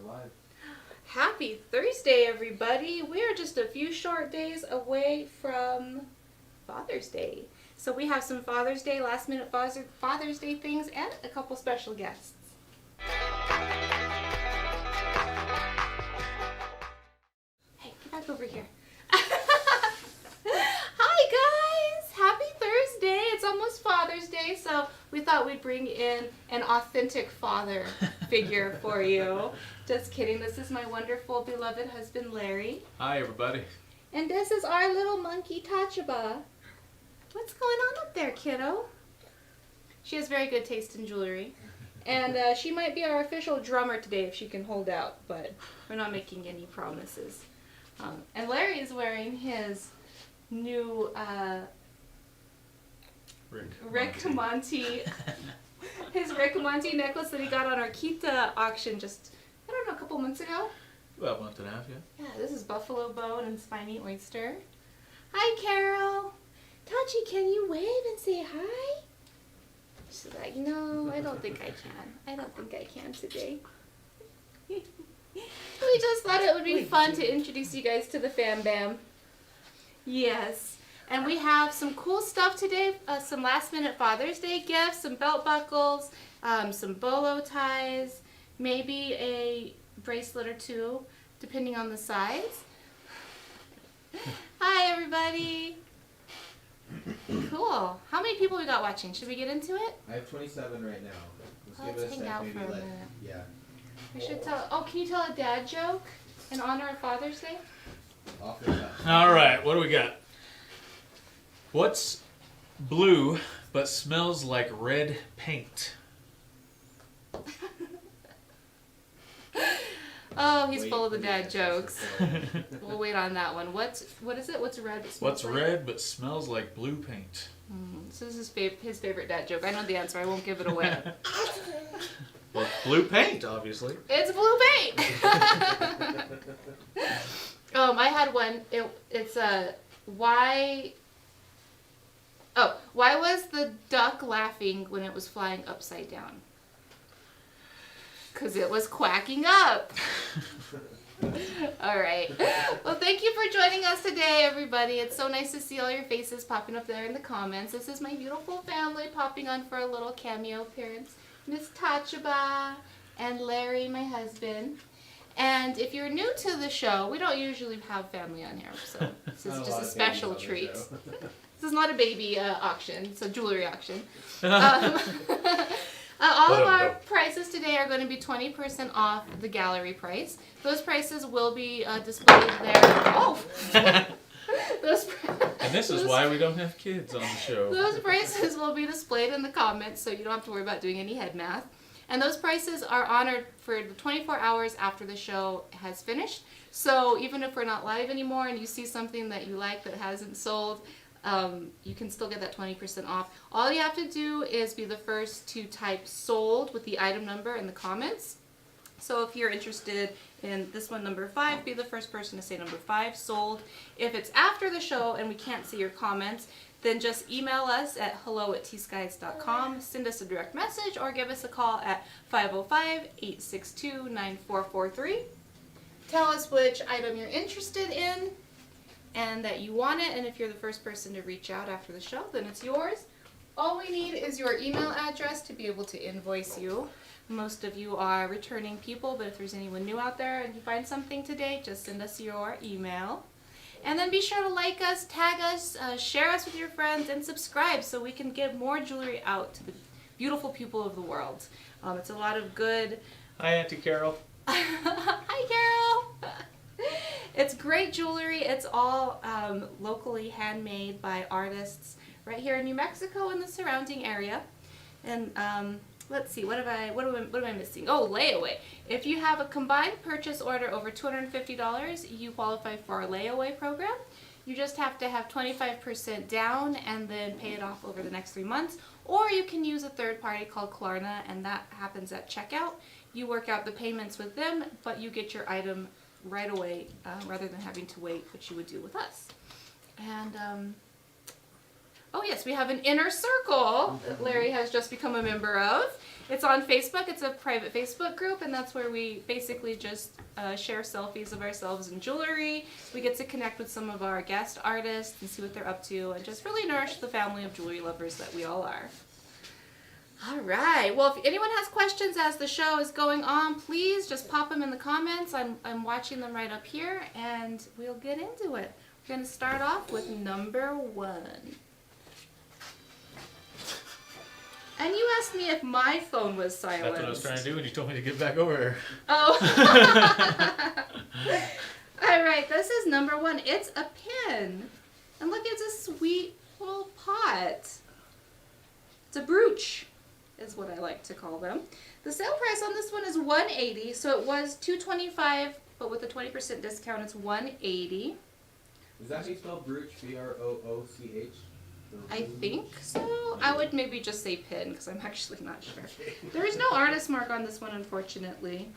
live. Happy Thursday, everybody. We are just a few short days away from Father's Day. So we have some Father's Day, last minute Father's Day things, and a couple special guests. Hey, get back over here. Hi, guys. Happy Thursday. It's almost Father's Day, so we thought we'd bring in an authentic father figure for you. Just kidding. This is my wonderful, beloved husband, Larry. Hi, everybody. And this is our little monkey, Tachaba. What's going on up there, kiddo? She has very good taste in jewelry. And she might be our official drummer today if she can hold out, but we're not making any promises. And Larry is wearing his new Rick Monty his Rick Monty necklace that he got on our Kita auction just, I don't know, a couple months ago. About a month and a half, yeah. Yeah, this is buffalo bone and spiny oyster. Hi, Carol. Tachi, can you wave and say hi? She's like, no, I don't think I can. I don't think I can today. We just thought it would be fun to introduce you guys to the Fam Bam. Yes. And we have some cool stuff today. Some last minute Father's Day gifts, some belt buckles, some bolo ties, maybe a bracelet or two, depending on the size. Hi, everybody. Cool. How many people we got watching? Should we get into it? I have 27 right now. Let's give it a hang sec, out maybe for a minute. Yeah. We should tell. Oh, can you tell a dad joke in honor of Father's Day? Off the top. All right, what do we got? What's blue but smells like red paint? Oh, he's Wait full of the for dad the jokes. answer. We'll wait on that one. What is it? What's red? But smells What's like? red but smells like blue paint? So this is his favorite dad joke. I know the answer. I won't give it away. Well, blue paint, obviously. It's blue paint. I had one. It's why. Oh, why was the duck laughing when it was flying upside down? Because it was quacking up. All right. Well, thank you for joining us today, everybody. It's so nice to see all your faces popping up there in the comments. This is my beautiful family popping on for a little cameo appearance. Miss Tachaba and Larry, my husband. And if you're new to the show, we don't usually have family on here, so this is just a special treat. This is not a baby auction, it's a jewelry auction. All of our prices today are going to be 20% off the gallery price. Those prices will be displayed there. Oh! And this is why we don't have kids on the show. Those prices will be displayed in the comments, so you don't have to worry about doing any head math. And those prices are honored for the 24 hours after the show has finished. So even if we're not live anymore and you see something that you like that hasn't sold, you can still get that 20% off. All you have to do is be the first to type sold with the item number in the comments. So if you're interested in this one, number 5, be the first person to say number 5, sold. If it's after the show and we can't see your comments, then just email us at hello@tskies.com, send us a direct message, or give us a call at 505-862-9443. Tell us which item you're interested in and that you want it, and if you're the first person to reach out after the show, then it's yours. All we need is your email address to be able to invoice you. Most of you are returning people, but if there's anyone new out there and you find something today, just send us your email. And then be sure to like us, tag us, share us with your friends, and subscribe so we can get more jewelry out to the beautiful people of the world. It's a lot of good... Hi, Auntie Carol. Hi, Carol. It's great jewelry. It's all locally handmade by artists right here in New Mexico and the surrounding area. And let's see, what am I missing? Oh, layaway. If you have a combined purchase order over $250, you qualify for our layaway program. You just have to have 25% down and then pay it off over the next 3 months. Or you can use a third party called Klarna, and that happens at checkout. You work out the payments with them, but you get your item right away rather than having to wait, which you would do with us. And Oh yes, we have an inner circle that Larry has just become a member of. It's on Facebook. It's a private Facebook group, and that's where we basically just share selfies of ourselves in jewelry. We get to connect with some of our guest artists and see what they're up to, and just really nourish the family of jewelry lovers that we all are. All right. Well, if anyone has questions as the show is going on, please just pop them in the comments. I'm watching them right up here, and we'll get into it. We're going to start off with number 1. And you asked me if my phone was silent. That's what I was trying to do when you told me to get back over here. Oh. All right, this is number 1. It's a pin. And look, it's a sweet little pot. It's a brooch, is what I like to call them. The sale price on this one is $180, so it was $225, but with a 20% discount, it's $180. Is that how you spell brooch? B-R-O-O-C-H? I think so. I would maybe just say pin because I'm actually not sure. There is no artist mark on this one, unfortunately.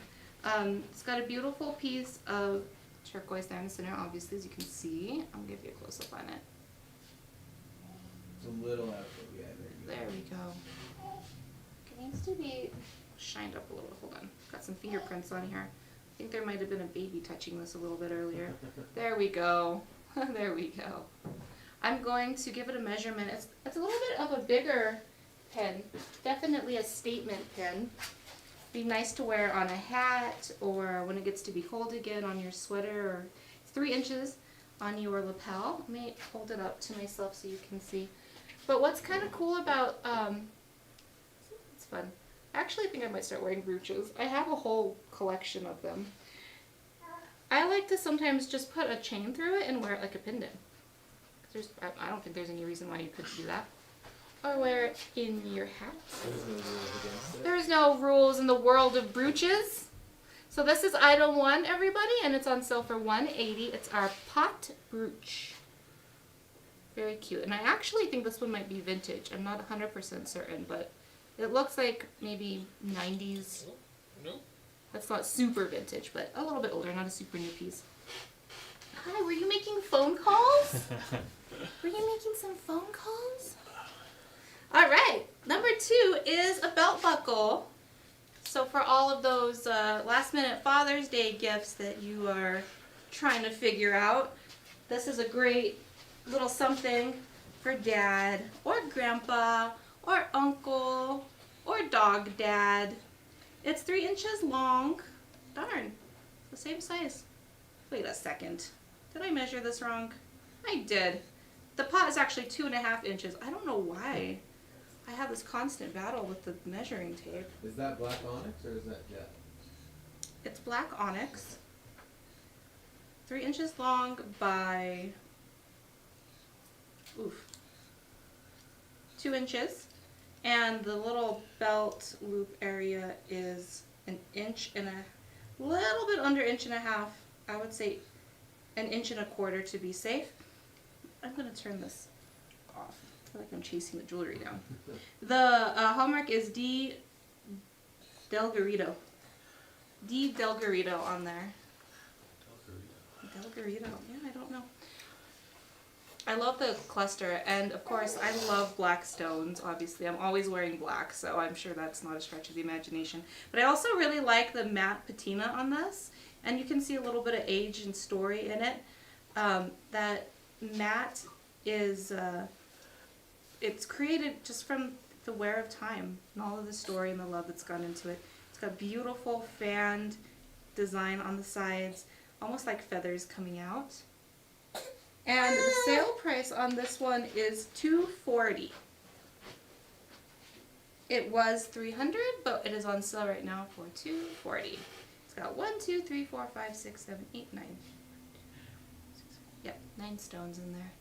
It's got a beautiful piece of turquoise there in the center, obviously, as you can see. I'll give you a close-up on it. It's a little out of yeah, There we go. It needs to be shined up a little. Hold on. Got some fingerprints on here. I think there might have been a baby touching this a little bit earlier. There we go. There we go. I'm going to give it a measurement. It's a little bit of a bigger pen. Definitely a statement pen. Be nice to wear on a hat or when it gets to be cold again on your sweater. Or 3 inches on your lapel. Let me hold it up to myself so you can see. But what's kind of cool about, it's fun. I actually think I might start wearing brooches. I have a whole collection of them. I like to sometimes just put a chain through it and wear it like a pendant. I don't think there's any reason why you couldn't do that. Or wear it in your hat. There's no rules in the world of brooches. So this is item 1, everybody, and it's on sale for $180. It's our pot brooch. Very cute. And I actually think this one might be vintage. I'm not 100% certain, but it looks like maybe 90s. Nope. That's not super vintage, but a little bit older, not a super new piece. Hi, were you making phone calls? Were you making some phone calls? All right, number 2 is a belt buckle. So for all of those last-minute Father's Day gifts that you are trying to figure out, this is a great little something for Dad or Grandpa or Uncle or Dog Dad. It's 3 inches long. Darn, it's the same size. Wait a second. Did I measure this wrong? I did. The pot is actually 2.5 inches. I don't know why. I have this constant battle with the measuring tape. Is that black onyx or is that jet? It's black onyx. 3 inches long by 2 inches. And the little belt loop area is 1 inch and a little bit under 1.5 inches. I would say 1.25 inches to be safe. I'm going to turn this off. I feel like I'm chasing the jewelry down. The hallmark is D. Del Garrido. D. Del Garrido on there. Del Garrido. Yeah, I don't know. I love the cluster, and of course I love black stones. Obviously, I'm always wearing black, so I'm sure that's not a stretch of the imagination. But I also really like the matte patina on this, and you can see a little bit of age and story in it. That matte is it's created just from the wear of time and all of the story and the love that's gone into it. It's got beautiful fanned design on the sides, almost like feathers coming out. And the sale price on this one is $240. It was $300, but it is on sale right now for $240. It's got 1, 2, 3, 4, 5, 6, 7, 8, 9. Yep, 9 stones in there.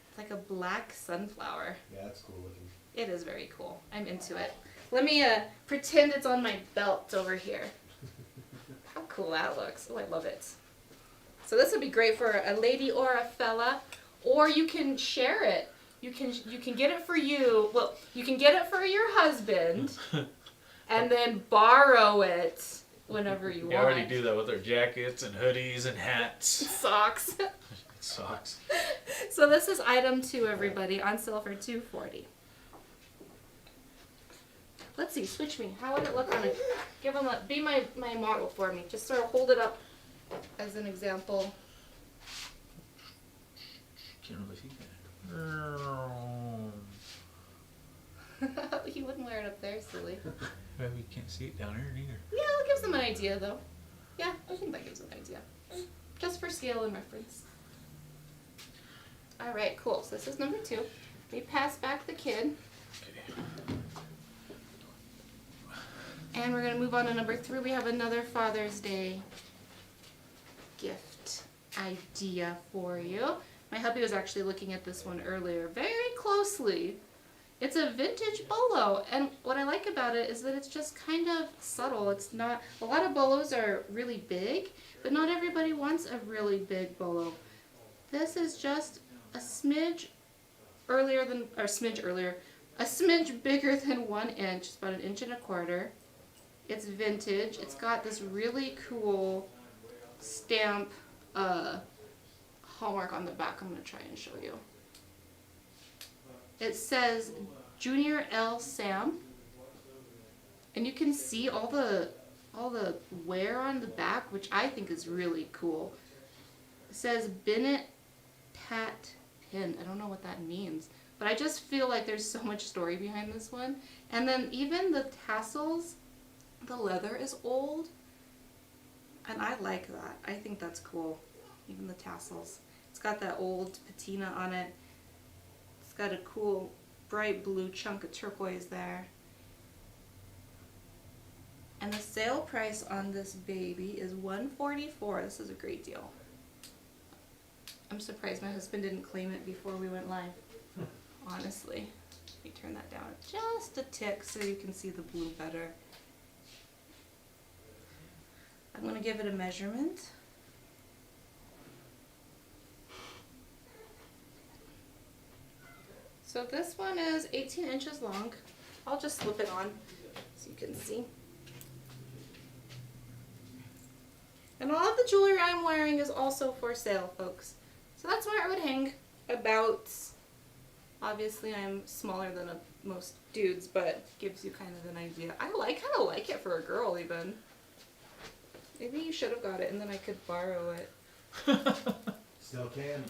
It's like a black sunflower. Yeah, that's cool looking. It is very cool. I'm into it. Let me pretend it's on my belt over here. How cool that looks. Oh, I love it. So this would be great for a lady or a fella, or you can share it. You can get it for you. Well, you can get it for your husband, and then borrow it whenever you want. You already do that with our jackets and hoodies and hats. Socks. Socks. So this is item 2, everybody, on sale for $240. Let's see, switch me. How would it look on it? Give them a, be my model for me. Just sort of hold it up as an example. Can't really see that. He wouldn't wear it up there, silly. Well, we can't see it down here neither. Yeah, that gives them an idea, though. Yeah, I think that gives them an idea. Just for scale and reference. All right, cool. So this is number 2. We pass back the kid. Okay. And we're going to move on to number 3. We have another Father's Day gift idea for you. My hubby was actually looking at this one earlier very closely. It's a vintage bolo, and what I like about it is that it's just kind of subtle. It's not, a lot of bolos are really big, but not everybody wants a really big bolo. This is just a smidge earlier than, or a smidge bigger than 1 inch. It's about 1 1/4 inches. It's vintage. It's got this really cool stamp hallmark on the back. I'm going to try and show you. It says Junior L. Sam, and you can see all the wear on the back, which I think is really cool. It says Bennett Pat Pin. I don't know what that means, but I just feel like there's so much story behind this one. And then even the tassels, the leather is old, and I like that. I think that's cool. Even the tassels. It's got that old patina on it. It's got a cool bright blue chunk of turquoise there. And the sale price on this baby is $144. This is a great deal. I'm surprised my husband didn't claim it before we went live. Honestly. Let me turn that down just a tick so you can see the blue better. I'm going to give it a measurement. So this one is 18 inches long. I'll just slip it on so you can see. And all of the jewelry I'm wearing is also for sale, folks. So that's where it would hang about. Obviously I'm smaller than most dudes, but gives you kind of an idea. I kind of like it for a girl even. Maybe you should have got it and then I could borrow it. Still can.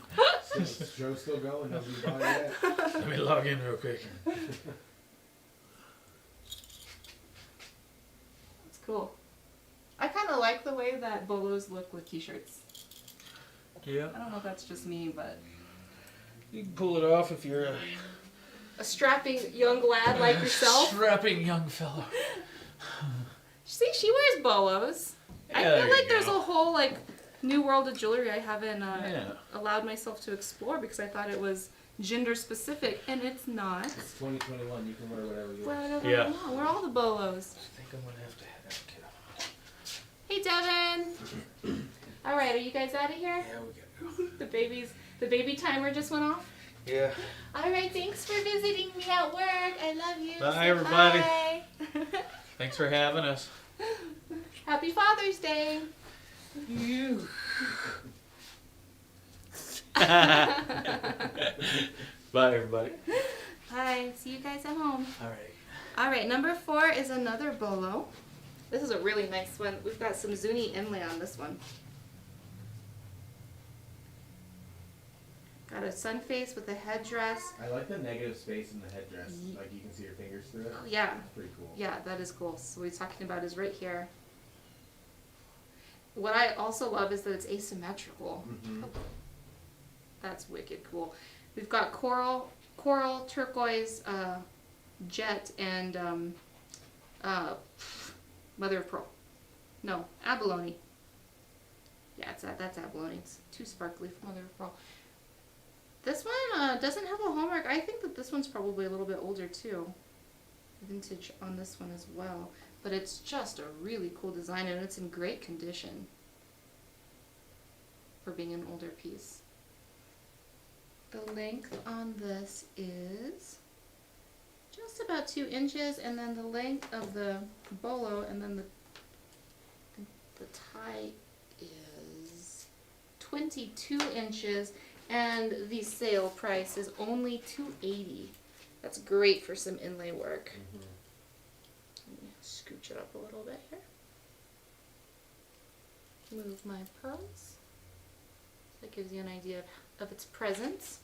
Show's still going. Nobody bought it yet. Let me log in real quick. It's cool. I kind of like the way that bolos look with t-shirts. Yeah. I don't know if that's just me, but You can pull it off if you're a strapping young lad like yourself. strapping young fellow. See, she wears bolos. I Yeah, feel there like you there's go. a whole like new world of jewelry I haven't Yeah. allowed myself to explore because I thought it was gender specific, and it's not. It's 2021. You can wear whatever you want. Whatever Yeah. you want. We're all the bolos. I think I'm gonna have to head out, kiddo. Hey, Devin. All right, are you guys out of here? Yeah, we gotta go. The baby timer just went off. Yeah. All right, thanks for visiting me at work. I love you. Bye, Say everybody. bye. Thanks for having us. Happy Father's Day. You. Bye, everybody. Bye. See you guys at home. All right. All right, number 4 is another bolo. This is a really nice one. We've got some Zuni inlay on this one. Got a sun face with a headdress. I like the negative space in the headdress. Like you can see your fingers through it. Oh, yeah. It's pretty cool. Yeah, that is cool. So what he's talking about is right here. What I also love is that it's asymmetrical. Mm-hmm. That's wicked cool. We've got coral, turquoise, jet, and mother of pearl. No, abalone. Yeah, that's abalone. It's too sparkly for mother of pearl. This one doesn't have a hallmark. I think that this one's probably a little bit older too. Vintage on this one as well. But it's just a really cool design, and it's in great condition for being an older piece. The length on this is just about 2 inches, and then the length of the bolo, and then the tie is 22 inches, And the sale price is only $280. That's great for some inlay work. Mm-hmm. Let me scooch it up a little bit here. Move my pearls. That gives you an idea of its presence.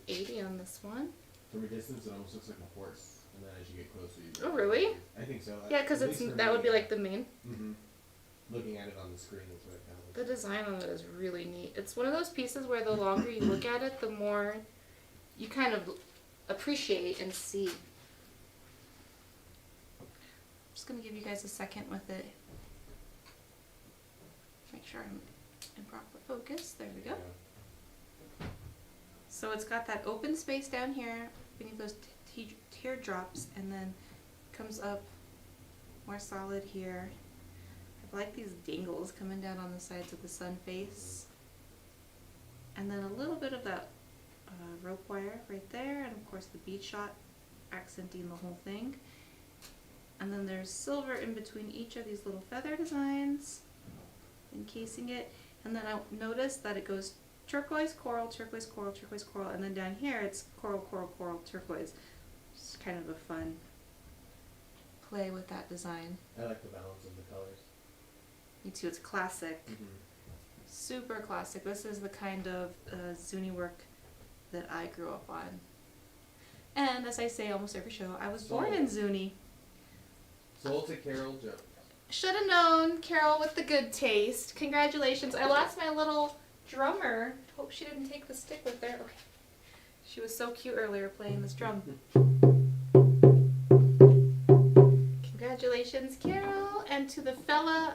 $280 on this one. From a distance, it almost looks like a horse, and then as you get closer, you Oh, really? I think so. Yeah, because At it's least for that me, would be like the main. Mm-hmm. Looking at it on the screen, that's what it kind of The looks design on it is really neat. It's one of those pieces where the longer you look at it, the more you kind of appreciate and see. I'm just going to give you guys a second with it. Make sure I'm in proper focus. There we go. Yeah. So it's got that open space down here beneath those teardrops, and then comes up more solid here. I like these dangles coming down on the sides of the sun face. And then a little bit of that rope wire right there, and of course the bead shot accenting the whole thing. And then there's silver in between each of these little feather designs, encasing it. And then I noticed that it goes turquoise, coral, turquoise, coral, turquoise, coral, and then down here it's coral, coral, coral, turquoise. It's kind of a fun play with that design. I like the balance of the colors. Me too, it's classic. Mm-hmm. Super classic. This is the kind of Zuni work that I grew up on. And as I say almost every show, I was born in Zuni. Sold to Carol Jones. Should have known, Carol with the good taste. Congratulations. I lost my little drummer. Hope she didn't take the stick with her. Okay. She was so cute earlier playing this drum. Congratulations, Carol. And to the fella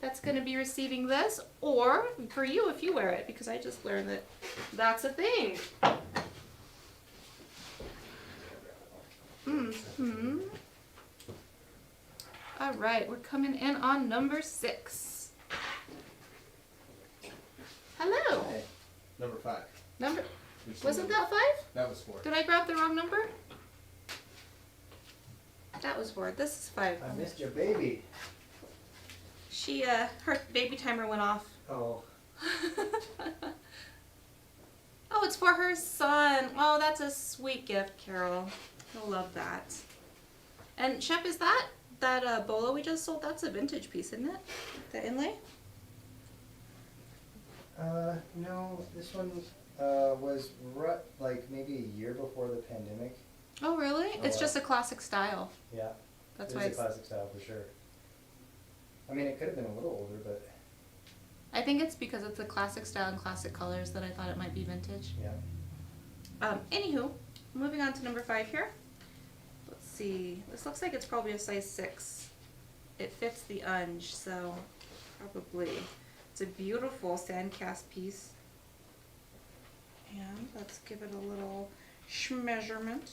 that's going to be receiving this, or for you if you wear it, because I just learned that that's a thing. Mm-hmm. All right, we're coming in on number 6. Hello. Hey, number 5. Number, Which wasn't one? that 5? That was 4. Did I grab the wrong number? That was 4. This is 5. I missed your baby. She, her baby timer went off. Oh. Oh, it's for her son. Oh, that's a sweet gift, Carol. He'll love that. And Shep, is that bolo we just sold? That's a vintage piece, isn't it? The inlay? No, this one was like maybe a year before the pandemic. Oh, really? Oh, It's wow. just a classic style. Yeah. That's it why was a classic style for sure. I mean, it could have been a little older, but I think it's because it's a classic style and classic colors that I thought it might be vintage. yeah. Anywho, moving on to number 5 here. Let's see. This looks like it's probably a size 6. It fits the unge, so probably. It's a beautiful sand cast piece. And let's give it a little measurement.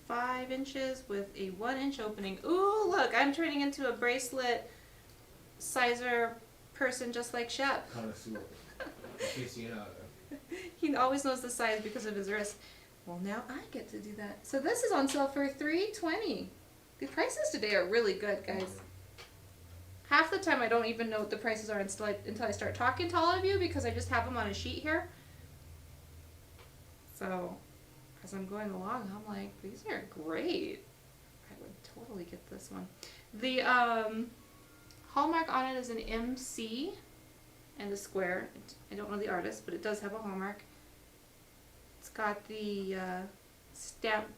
Five inches with a 1-inch opening. Ooh, look, I'm turning into a bracelet sizer person just like Shep. Connoisseur. Aficionado. He always knows the size because of his wrist. Well, now I get to do that. So this is on sale for $320. The prices today are really good, guys. Half the time I don't even know what the prices are until I start talking to all of you because I just have them on a sheet here. So as I'm going along, I'm like, these are great. I would totally get this one. The hallmark on it is an MC and a square. I don't know the artist, but it does have a hallmark. It's got the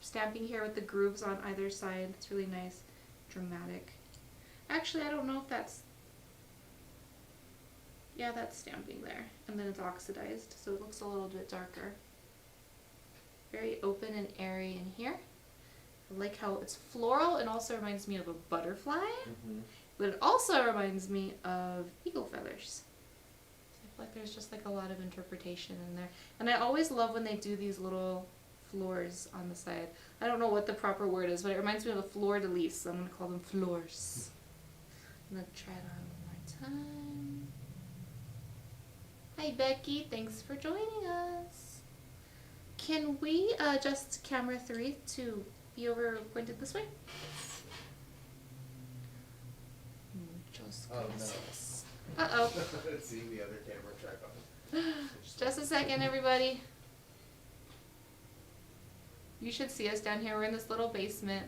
stamping here with the grooves on either side. It's really nice, dramatic. Actually, I don't know if that's... Yeah, that's stamping there. And then it's oxidized, so it looks a little bit darker. Very open and airy in here. I like how it's floral and also reminds me of a butterfly. Mm-hmm. But it also reminds me of eagle feathers. I feel like there's just like a lot of interpretation in there. And I always love when they do these little floors on the side. I don't know what the proper word is, but it reminds me of a fleur-de-lis, so I'm going to call them floors. I'm going to try it on one more time. Hi Becky, thanks for joining us. can we adjust camera 3 to be over pointed this way? Just Oh, no. gracias. Uh-oh. Seeing the other camera tripod. Just a second, everybody. You should see us down here. We're in this little basement.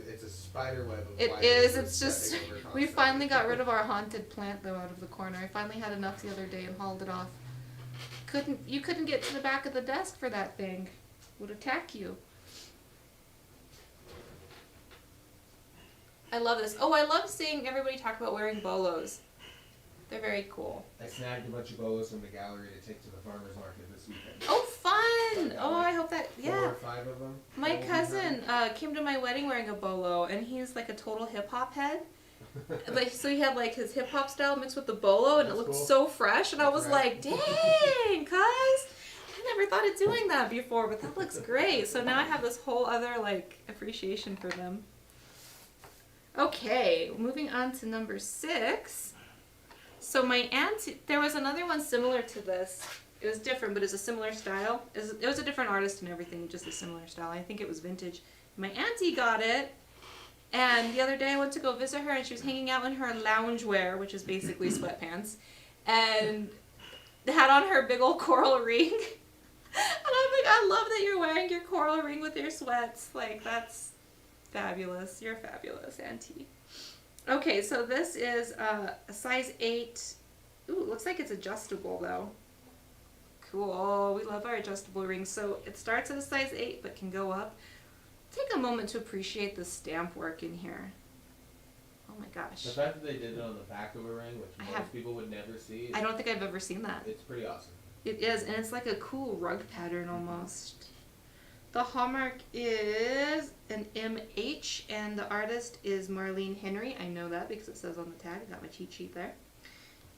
It's a spider web of It wires is. that's It's just stepping over we constantly. finally got rid of our haunted plant though out of the corner. I finally had enough the other day and hauled it off. You couldn't get to the back of the desk for that thing. Would attack you. I love this. Oh, I love seeing everybody talk about wearing bolos. They're very cool. I snagged a bunch of bolos from the gallery to take to the farmer's market this weekend. Oh, fun! Oh, I hope that, 4 yeah. or 5 of them. My cousin came to my wedding wearing a bolo, and he's like a total hip hop head. Like, so he had like his hip hop style mixed with the bolo, and That's it looked cool. so fresh. And I was Right. like, "Dang, cuz! I never thought of doing that before, but that looks great." So now I have this whole other like appreciation for them. Okay, moving on to number 6. So my auntie, there was another one similar to this. It was different, but it's a similar style. It was a different artist and everything, just a similar style. I think it was vintage. My auntie got it, and the other day I went to go visit her, and she was hanging out in her loungewear, which is basically sweatpants, and had on her big old coral ring. And I'm like, I love that you're wearing your coral ring with your sweats. Like, that's fabulous. You're fabulous, auntie. Okay, so this is a size 8. Ooh, it looks like it's adjustable though. Cool. We love our adjustable rings. So it starts at a size 8 but can go up. Take a moment to appreciate the stamp work in here. Oh my gosh. The fact that they did it on the back of a ring, which I most have- people would never see, I don't think I've ever seen that. it's pretty awesome. It is, and it's like a cool rug pattern almost. The hallmark is an MH, and the artist is Marlene Henry. I know that because it says on the tag. I got my cheat sheet there.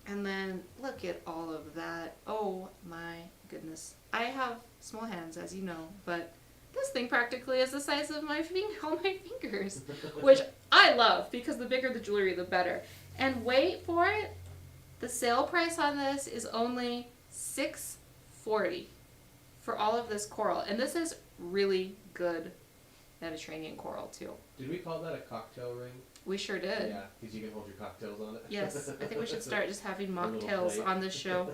And then look at all of that. Oh my goodness. I have small hands, as you know, but this thing practically is the size of my all my fingers, which I love because the bigger the jewelry, the better. And wait for it, the sale price on this is only $6.40 for all of this coral, and this is really good Mediterranean coral too. Did we call that a cocktail ring? We sure did. Yeah, because you can hold your cocktails on it. Yes, I think we should start just having A little mocktails plate. on this show.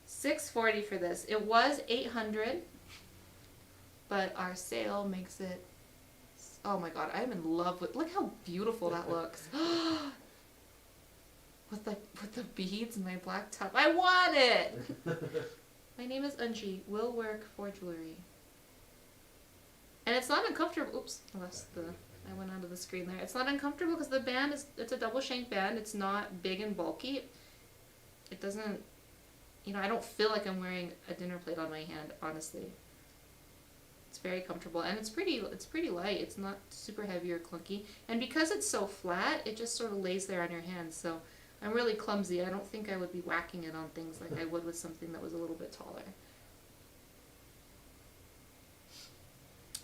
$6.40 for this. It was $800, but our sale makes it. Oh my God, I'm in love with. Look how beautiful that looks. with the beads and my black top. I want it. My name is Unji. Will work for jewelry. And it's not uncomfortable. Oops, I went onto the screen there. It's not uncomfortable because the band it's a double shank band. It's not big and bulky. It doesn't, I don't feel like I'm wearing a dinner plate on my hand, honestly. It's very comfortable, and it's pretty light. It's not super heavy or clunky. And because it's so flat, it just sort of lays there on your hand. So I'm really clumsy. I don't think I would be whacking it on things like I would with something that was a little bit taller.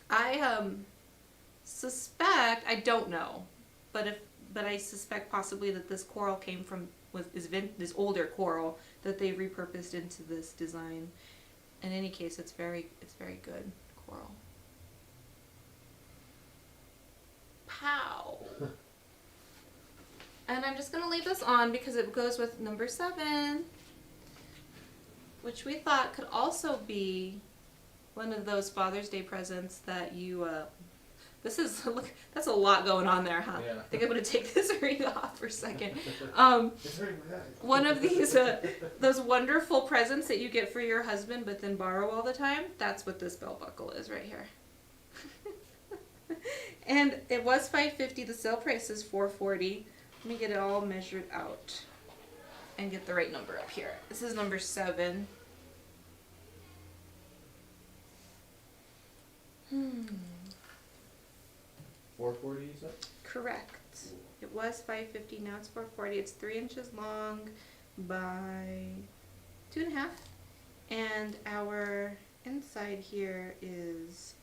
I suspect, I don't know, but I suspect possibly that this coral came from this older coral that they repurposed into this design. In any case, it's very good coral. Pow. And I'm just gonna leave this on because it goes with number 7, which we thought could also be one of those Father's Day presents that you, look, that's a lot going on there, huh? Yeah. I think I'm going to take this ring off for a second. It's very bad. One of these, those wonderful presents that you get for your husband but then borrow all the time, that's what this belt buckle is right here. And it was $5.50, the sale price is $4.40. Let me get it all measured out and get the right number up here. This is number 7. $4.40 you said? Correct. It was $5.50, now it's $4.40. It's 3 inches long by 2.5. And our inside here is,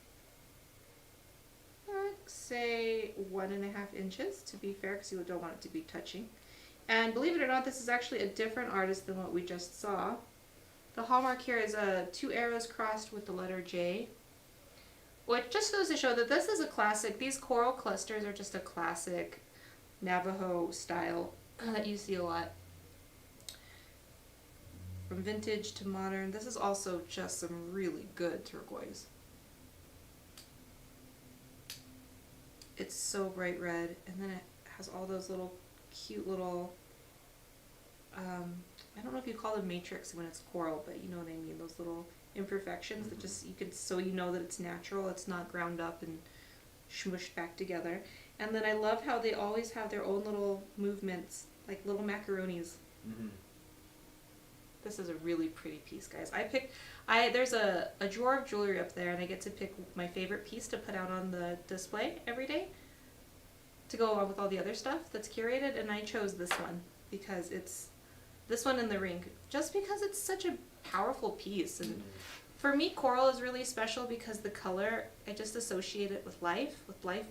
say, 1.5 inches, to be fair, because you don't want it to be touching. And believe it or not, this is actually a different artist than what we just saw. The hallmark here is 2 arrows crossed with the letter J. Which just goes to show that this is a classic. These coral clusters are just a classic Navajo style that you see a lot. From vintage to modern. This is also just some really good turquoise. It's so bright red, and then it has all those little cute little, I don't know if you call them matrix when it's coral, but you know what I mean, those little imperfections that just, you can, so you know that it's natural, it's not ground up and smushed back together. And then I love how they always have their own little movements, like little macaronis. Mm-hmm. This is a really pretty piece, guys. There's a drawer of jewelry up there, and I get to pick my favorite piece to put out on the display every day to go along with all the other stuff that's curated, and I chose this one because it's this one in the ring, just because it's such a powerful piece. And for me, coral is really special because the color, I just associate it with life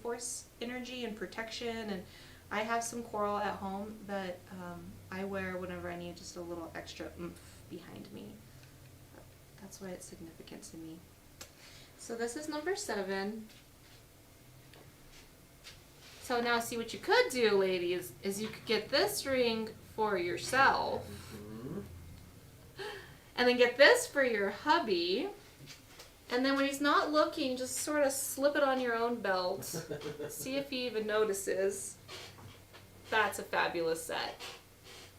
force energy and protection. And I have some coral at home that I wear whenever I need just a little extra oomph behind me. That's why it's significant to me. So this is number 7. So now see what you could do, ladies, is you could get this ring for yourself. And then get this for your hubby. And then when he's not looking, just sort of slip it on your own belt. See if he even notices. That's a fabulous set.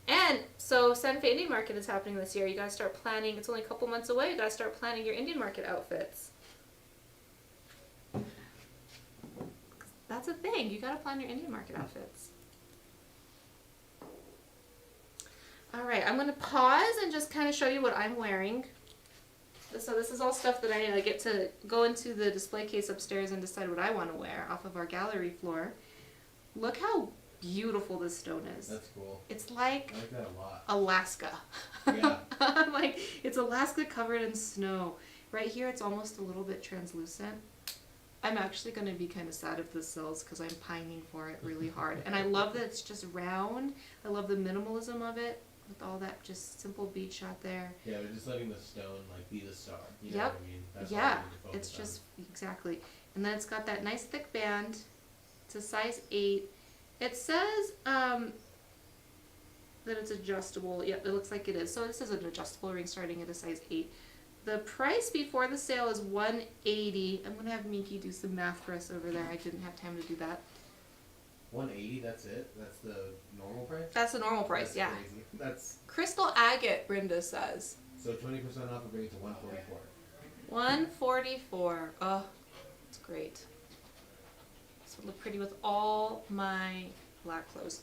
And so Santa Fe Indian Market is happening this year. You gotta start planning. It's only a couple months away. You gotta start planning your Indian Market outfits. That's a thing. You gotta plan your Indian Market outfits. All right, I'm gonna pause and just kind of show you what I'm wearing. So this is all stuff that I get to go into the display case upstairs and decide what I want to wear off of our gallery floor. Look how beautiful this stone is. That's cool. It's like I like that a lot. Alaska. Yeah. Like, it's Alaska covered in snow. Right here, it's almost a little bit translucent. I'm actually going to be kind of sad if this sells because I'm pining for it really hard. And I love that it's just round. I love the minimalism of it with all that just simple bead shot there. Yeah, they're just letting the stone like be the star. You know Yep. what I mean? That's all Yeah, you need to focus it's on. just, exactly. And then it's got that nice thick band. It's a size 8. It says that it's adjustable. Yep, it looks like it is. So this is an adjustable ring starting at a size 8. The price before the sale is $180. I'm gonna have Minky do some math for us over there. I didn't have time to do that. 180. That's it. That's the normal price. That's the normal price, That's yeah. Crazy. That's Crystal agate, Brenda says. so 20% off will bring it to 144. 144. Oh, it's great. This would look pretty with all my black clothes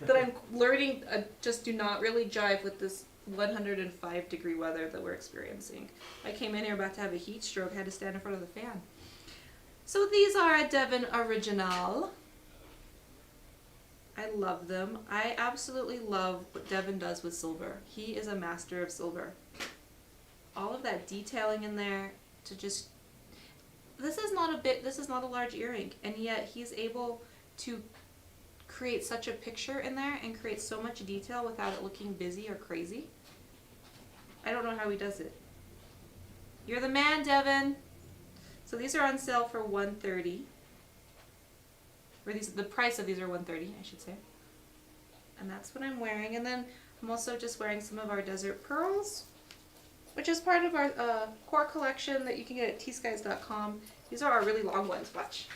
that I'm learning just do not really jive with this 105-degree weather that we're experiencing. I came in here about to have a heat stroke, had to stand in front of the fan. So these are a Devon Original. I love them. I absolutely love what Devon does with silver. He is a master of silver. All of that detailing in there to just, this is not a large earring, and yet he's able to create such a picture in there and create so much detail without it looking busy or crazy. I don't know how he does it. You're the man, Devon. So these are on sale for $130. Or the price of these are $130, I should say. And that's what I'm wearing. And then I'm also just wearing some of our desert pearls, which is part of our core collection that you can get at T.Skies.com. These are our really long ones. Watch.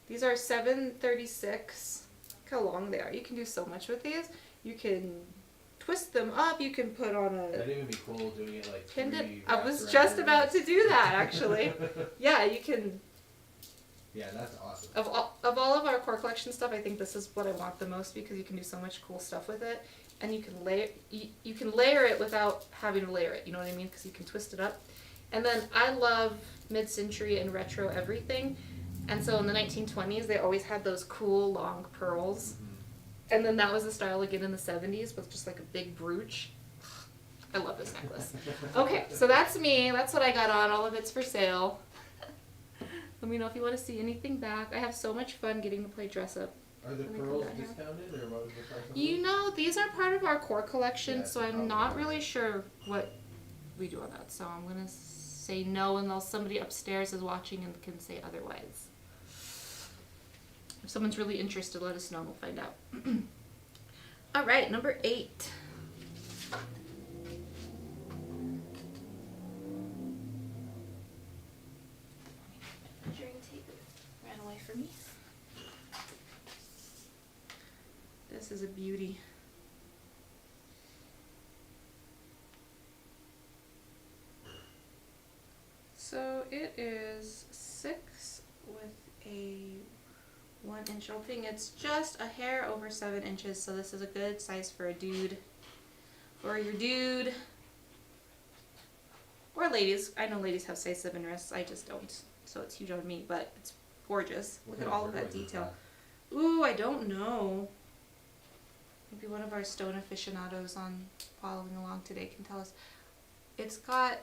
These are 736. Look how long they are. You can do so much with these. You can twist them up. You can put on a... That'd even be cool doing it like pinned it. 3 I wraps was around just your about to wrist. do that, actually. Yeah, you can... Yeah, that's awesome. Of all of our core collection stuff, I think this is what I want the most because you can do so much cool stuff with it, and you can layer it without having to layer it. You know what I mean? Because you can twist it up. And then I love mid-century and retro everything, and so in the 1920s they always had those cool long pearls, and then that was the style again in the 70s with just like a big brooch. I love this necklace. Okay, so that's me. That's what I got on. All of it's for sale. Let me know if you want to see anything back. I have so much fun getting to play dress up Are the Let me come pearls down here. discounted or what was the price of You them? know, these are part of our core collection, Yeah, so so I'm probably not not. really sure what we do on that. So I'm gonna say no, unless somebody upstairs is watching and can say otherwise. If someone's really interested, let us know and we'll find out. All right, number 8. Measuring tape ran away from me. This is a beauty. So it is 6 with a 1-inch opening. It's just a hair over 7 inches, so this is a good size for a dude. For your dude. Or ladies. I know ladies have size 7 wrists, I just don't. So it's huge on me, but it's gorgeous. What Look at kind all of that turquoise is detail. Ooh, I don't know. Maybe one of our stone aficionados on following along today can tell us. It's got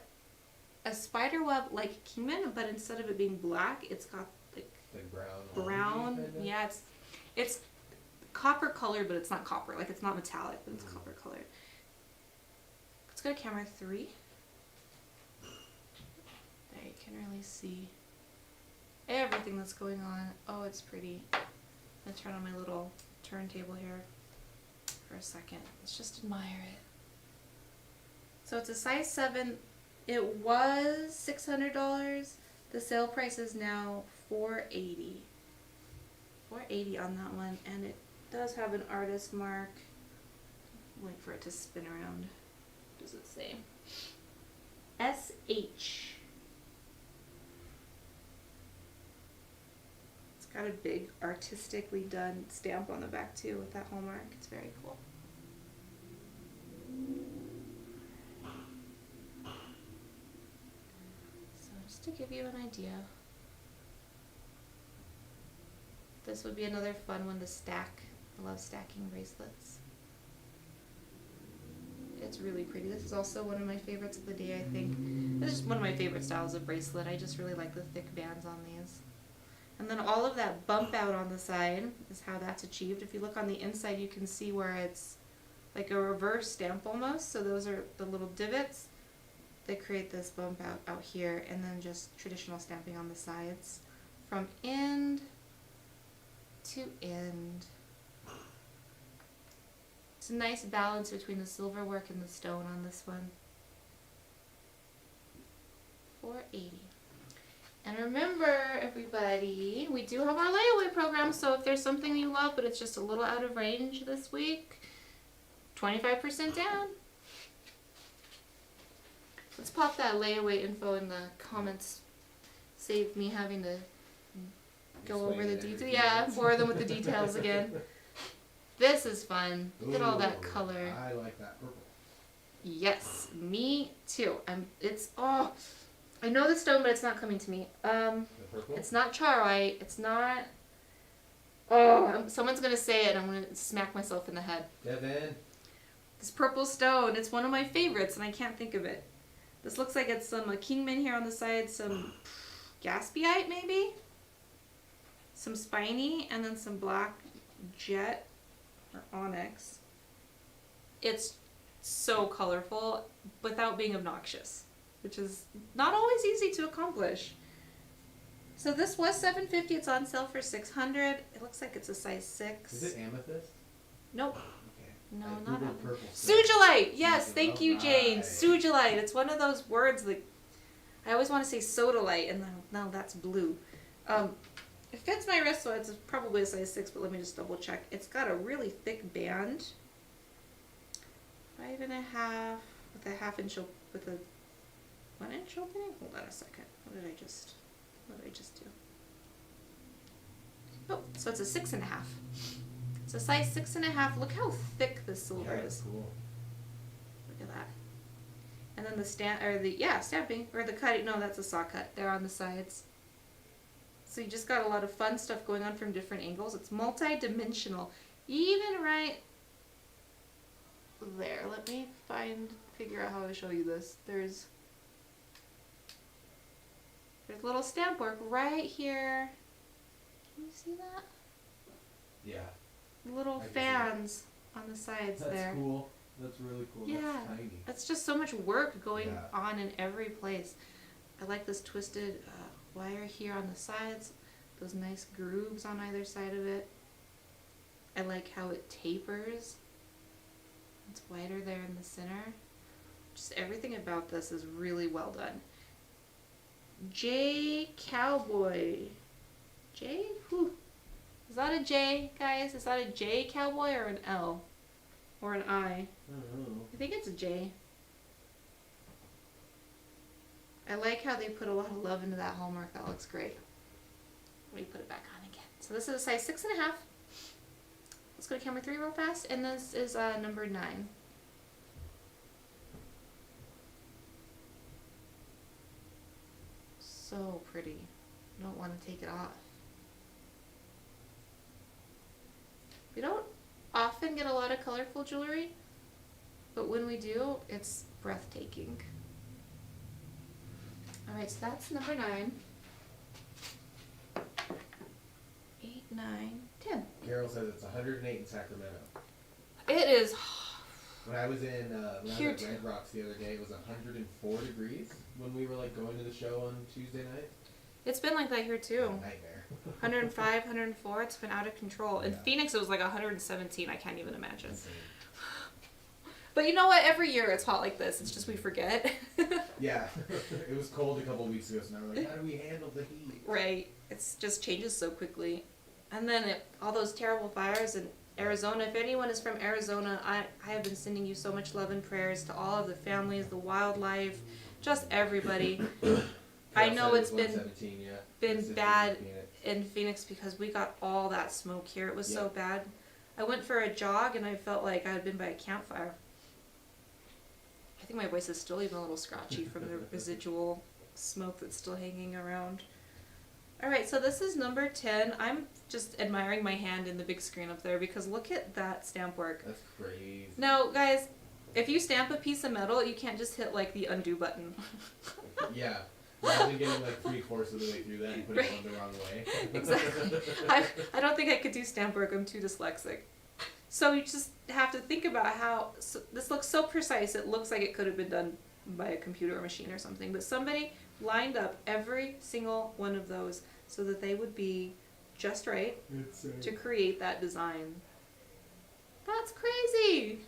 a spider web like Kingman, but instead of it being black, it's got like Like brown. brown. orangey kinda? Yeah, it's copper colored, but it's not copper. Like it's not metallic, but it's copper colored. Let's go to camera 3. There you can really see everything that's going on. Oh, it's pretty. I'm gonna turn on my little turntable here for a second. Let's just admire it. So it's a size 7. It was $600. The sale price is now $480. $480 on that one, and it does have an artist mark. Wait for it to spin around. What does it say? SH. It's got a big artistically done stamp on the back too with that hallmark. It's very cool. So just to give you an idea, this would be another fun one to stack. I love stacking bracelets. It's really pretty. This is also one of my favorites of the day, I think. This is one of my favorite styles of bracelet. I just really like the thick bands on these. And then all of that bump out on the side is how that's achieved. If you look on the inside, you can see where it's like a reverse stamp almost. So those are the little divots that create this bump out here, and then just traditional stamping on the sides from end to end. It's a nice balance between the silver work and the stone on this one. $480. And remember, everybody, we do have our layaway program, so if there's something you love but it's just a little out of range this week, 25% down. Let's pop that layaway info in the comments. Save me having to go over the details. Yeah, bore them with the details again. This is fun. Look at all that Ooh, color. I like that purple. Yes, me too. I know the stone, but it's not coming to me. The purple? It's not charite. It's not. Someone's gonna say it. And I'm gonna smack myself in the head. Devin. This purple stone. It's one of my favorites, and I can't think of it. This looks like it's some Kingman here on the side, some Gaspiite maybe, some spiny, and then some black jet or onyx. It's so colorful without being obnoxious, which is not always easy to accomplish. So this was $750. It's on sale for $600. It looks like it's a size 6. Is it amethyst? Nope. Okay. No, I not Googled amethyst. purple stuff. Sugilite! Yes, thank you, Alright. Jane. Sugilite. It's one of those words that I always want to say sodalite, and then no, that's blue. It fits my wrist, so it's probably a size 6, but let me just double check. It's got a really thick band. 5.5 with a ½ inch with a 1-inch opening. Hold on a second. What did I just do? Oh, so it's a 6.5. It's a size 6.5. Look how thick this silver Yeah, is. cool. Look at that. And then the stamping or the cutting. No, that's a saw cut. They're on the sides. So you just got a lot of fun stuff going on from different angles. It's multi-dimensional. Even right there. Let me figure out how to show you this. There's little stamp work right here. Can you see that? Yeah. little I can see fans on the sides That's there. cool. That's really cool. Yeah. That's tiny. It's just so much work going Yeah. on in every place. I like this twisted wire here on the sides, those nice grooves on either side of it. I like how it tapers. It's wider there in the center. Just everything about this is really well done. J Cowboy. J? Whew. Is that a J, guys? Is that a J Cowboy or an L? Or an I? I don't know. I think it's a J. I like how they put a lot of love into that hallmark. That looks great. Let me put it back on again. So this is a size 6.5. Let's go to camera 3 real fast. And this is number 9. So pretty. Don't want to take it off. We don't often get a lot of colorful jewelry, but when we do, it's breathtaking. Alright, so that's number 9. 8, 9, 10. Carol says it's 108 in Sacramento. It is. When I was in Here at Red Rocks the other day, it was 104 degrees when we were like going to the show on Tuesday night. It's been like that here too. Nightmare. 105, 104. It's been out of control. In Yeah. Phoenix, it was like 117. I can't even imagine. Insane. But you know what? Every year it's hot like this. It's just we forget. Yeah, it was cold a couple of weeks ago, so now we're like, how do we handle the heat? Right. It just changes so quickly. And then all those terrible fires in Arizona. If anyone is from Arizona, I have been sending you so much love and prayers to all of the families, the wildlife, just everybody. I know it's been 117, yeah. been It's bad in Phoenix. in Phoenix because we got all that smoke here. It was so Yeah. bad. I went for a jog and I felt like I had been by a campfire. I think my voice is still even a little scratchy from the residual smoke that's still hanging around. Alright, so this is number 10. I'm just admiring my hand in the big screen up there because look at that stamp work. That's crazy. Now, guys, if you stamp a piece of metal, you can't just hit like the undo button. Yeah. Imagine getting like 3/4 of the way through that and putting it on the wrong way. Exactly. I don't think I could do stamp work. I'm too dyslexic. So you just have to think about how this looks so precise. It looks like it could have been done by a computer or machine or something. But somebody lined up every single one of those so that they would be just right to create that design. That's crazy.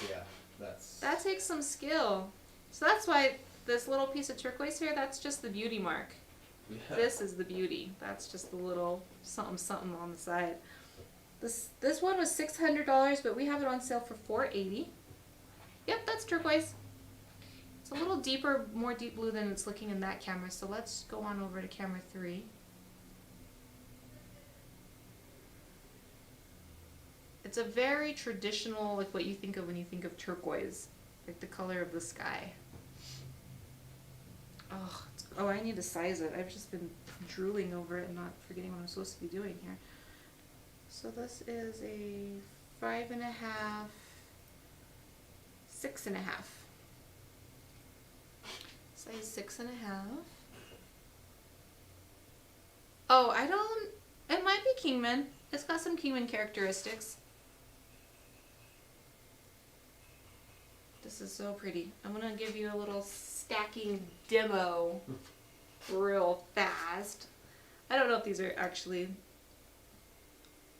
Yeah, that's... That takes some skill. So that's why this little piece of turquoise here, that's just the beauty mark. Yeah. This is the beauty. That's just the little something something on the side. This one was $600, but we have it on sale for $480. Yep, that's turquoise. It's a little deeper, more deep blue than it's looking in that camera, so let's go on over to camera 3. It's a very traditional, like what you think of when you think of turquoise, like the color of the sky. Oh, I need to size it. I've just been drooling over it and not forgetting what I'm supposed to be doing here. So this is a 5.5, 6.5. Size 6.5. Oh, it might be Kingman. It's got some Kingman characteristics. This is so pretty. I'm gonna give you a little stacking demo real fast. I don't know if these are actually,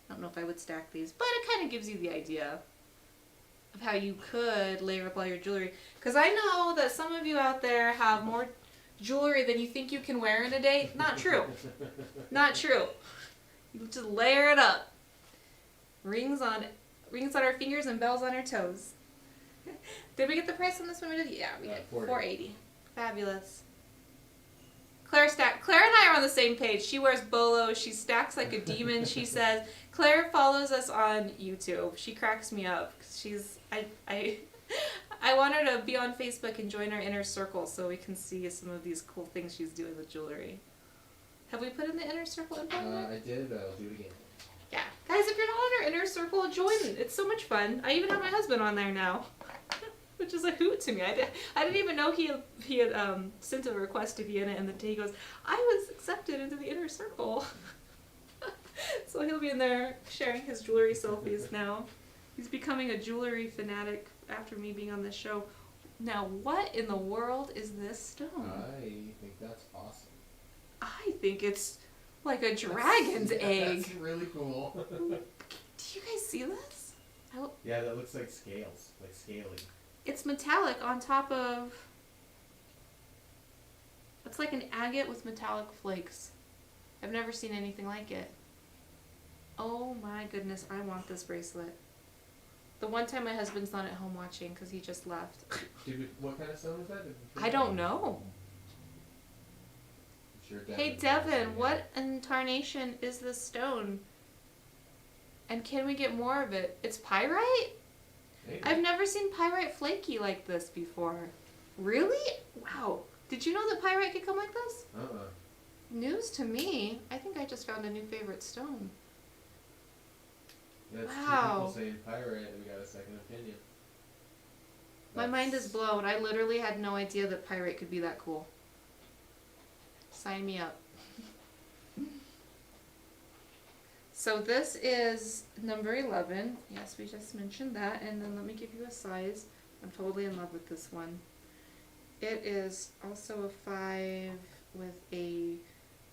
I don't know if I would stack these, but it kind of gives you the idea of how you could layer up all your jewelry. Because I know that some of you out there have more jewelry than you think you can wear in a day. Not true. Not true. You just layer it up. Rings on our fingers and bells on our toes. Did we get the price on this one? We did? Yeah, we did. $480. Fabulous. Claire and I are on the same page. She wears bolos. She stacks like a demon. She says, Claire follows us on YouTube. She cracks me up. I want her to be on Facebook and join our inner circle so we can see some of these cool things she's doing with jewelry. Have we put in the inner circle info? I did, but I'll do it again. Yeah. Guys, if you're not on our inner circle, join. It's so much fun. I even have my husband on there now. Which is a hoot to me. I didn't even know he had sent a request to be in it, and the day he goes, I was accepted into the inner circle. So he'll be in there sharing his jewelry selfies now. He's becoming a jewelry fanatic after me being on this show. Now, what in the world is this stone? I think that's awesome. I think it's like a dragon's egg. That's really cool. Do you guys see this? Yeah, that looks like scales, like scaly. It's metallic on top of... It's like an agate with metallic flakes. I've never seen anything like it. Oh my goodness, I want this bracelet. The one time my husband's not at home watching because he just left. What kind of stone is that? I don't know. I'm sure Hey Devin, what in tarnation is this stone? And can we get more of it? It's pyrite? Maybe. I've never seen pyrite flaky like this before. Really? Wow. Did you know that pyrite could come like this? News to me. I think I just found a new favorite stone. That's Wow. 2 people saying pyrite and we got a second opinion. My mind is blown. I literally had no idea that pyrite could be that cool. Sign me up. So this is number 11. Yes, we just mentioned that. And then let me give you a size. I'm totally in love with this one. It is also a 5 with a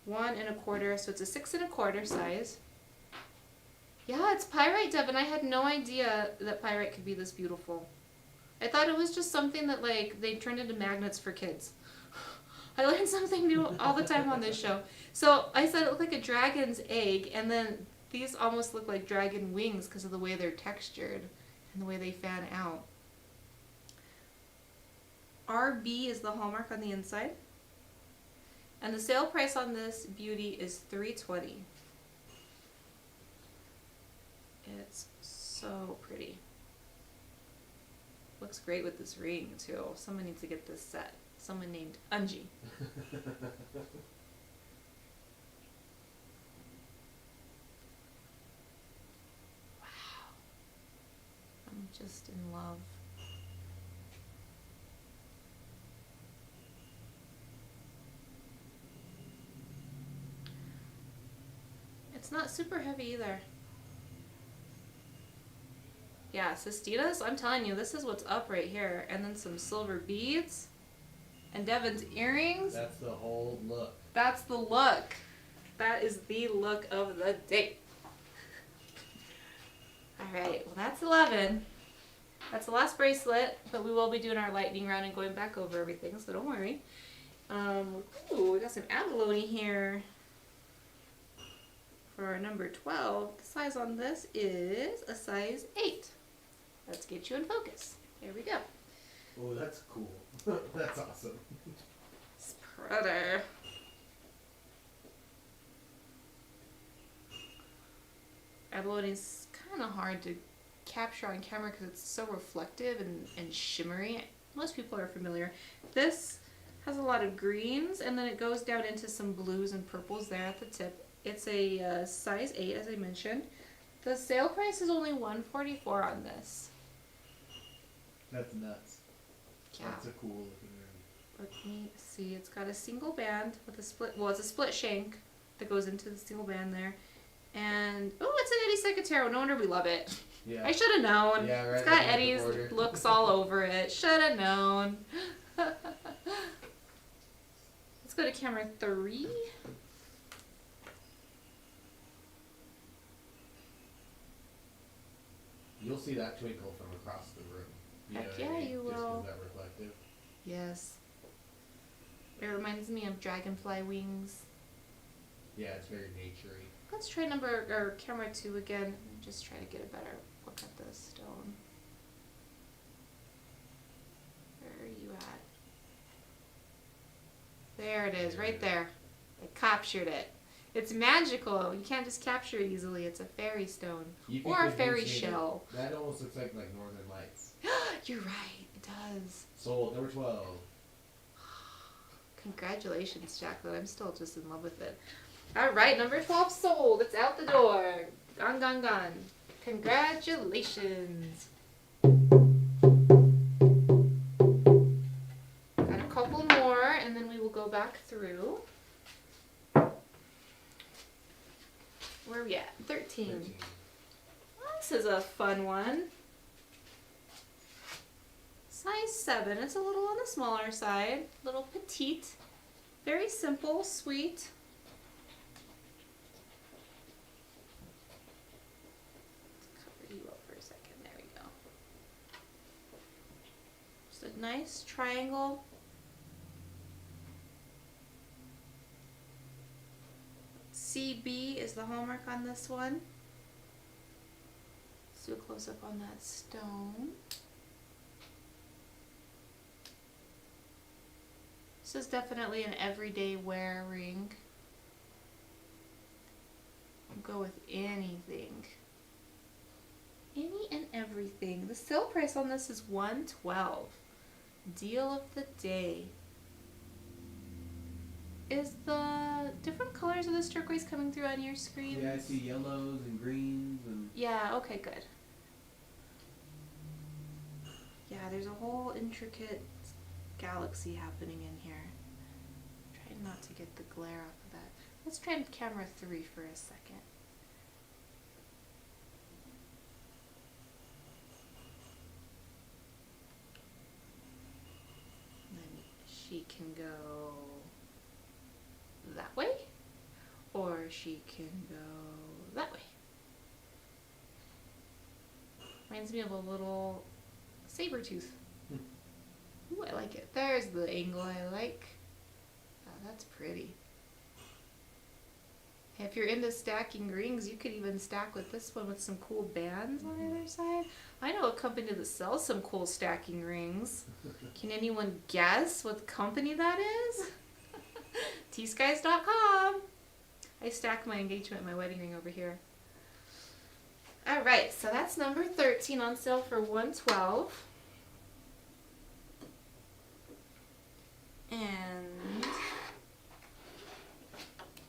1 1/4. So it's a 6 1/4 size. Yeah, it's pyrite, Devin. I had no idea that pyrite could be this beautiful. I thought it was just something that like they turned into magnets for kids. I learn something new all the time on this show. So I said it looked like a dragon's egg, and then these almost look like dragon wings because of the way they're textured and the way they fan out. RB is the hallmark on the inside. And the sale price on this beauty is $320. It's so pretty. Looks great with this ring too. Someone needs to get this set. Someone named Unji. Wow. I'm just in love. It's not super heavy either. Yeah, Sestitas, I'm telling you, this is what's up right here. And then some silver beads. And Devin's earrings. That's the whole look. That's the look. That is the look of the day. Alright, well that's 11. That's the last bracelet, but we will be doing our lightning round and going back over everything, so don't worry. Ooh, we got some abalone here. For our number 12, the size on this is a size 8. Let's get you in focus. There we go. Oh, that's cool. That's awesome. Spreader. Abalone's kind of hard to capture on camera because it's so reflective and shimmery. Most people are familiar. This has a lot of greens, and then it goes down into some blues and purples there at the tip. It's a size 8, as I mentioned. The sale price is only $144 on this. That's nuts. Yeah. That's a cool looking ring. Let me see. It's got a single band with a split. Well, it's a split shank that goes into the single band there. And oh, it's an Eddie Secatero. No wonder we love it. Yeah. I should have known. Yeah, right. It's got looking at the Eddie's border. looks all over it. Should have known. Let's go to camera 3. You'll see that twinkle from across the room. Heck know what I yeah, mean? you Just 'cause will. that reflective. Yes. It reminds me of dragonfly wings. Yeah, it's very naturey. Let's try camera 2 again. Just try to get a better look at this stone. Where are you at? There it is, right there. I captured it. It's magical. You can't just capture it easily. It's a fairy stone. You can Or a fairy convince me shell. That almost looks like Northern Lights. You're right. It does. Sold, number 12. Congratulations, Jacqueline. I'm still just in love with it. All right, number 12 sold. It's out the door. Gone, gone, gone. Congratulations. Got a couple more, and then we will go back through. Where are we at? 13. 13. This is a fun one. Size 7. It's a little on the smaller side. Little petite. Very simple, sweet. Cover you up for a second. There we go. Just a nice triangle. CB is the hallmark on this one. Let's do a close up on that stone. This is definitely an everyday wear ring. I'll go with anything. Any and everything. The sale price on this is $112. Deal of the day. Is the different colors of this turquoise coming through on your screen? Yeah, I see yellows and greens and. Yeah, okay, good. Yeah, there's a whole intricate galaxy happening in here. Try not to get the glare off of that. Let's try camera 3 for a second. Then she can go that way, or she can go that way. Reminds me of a little saber tooth. Ooh, I like it. There's the angle I like. Oh, that's pretty. If you're into stacking rings, you could even stack with this one with some cool bands on either side. I know a company that sells some cool stacking rings. Can anyone guess what company that is? T.Skies.com. I stack my engagement and my wedding ring over here. Alright, so that's number 13 on sale for $112. And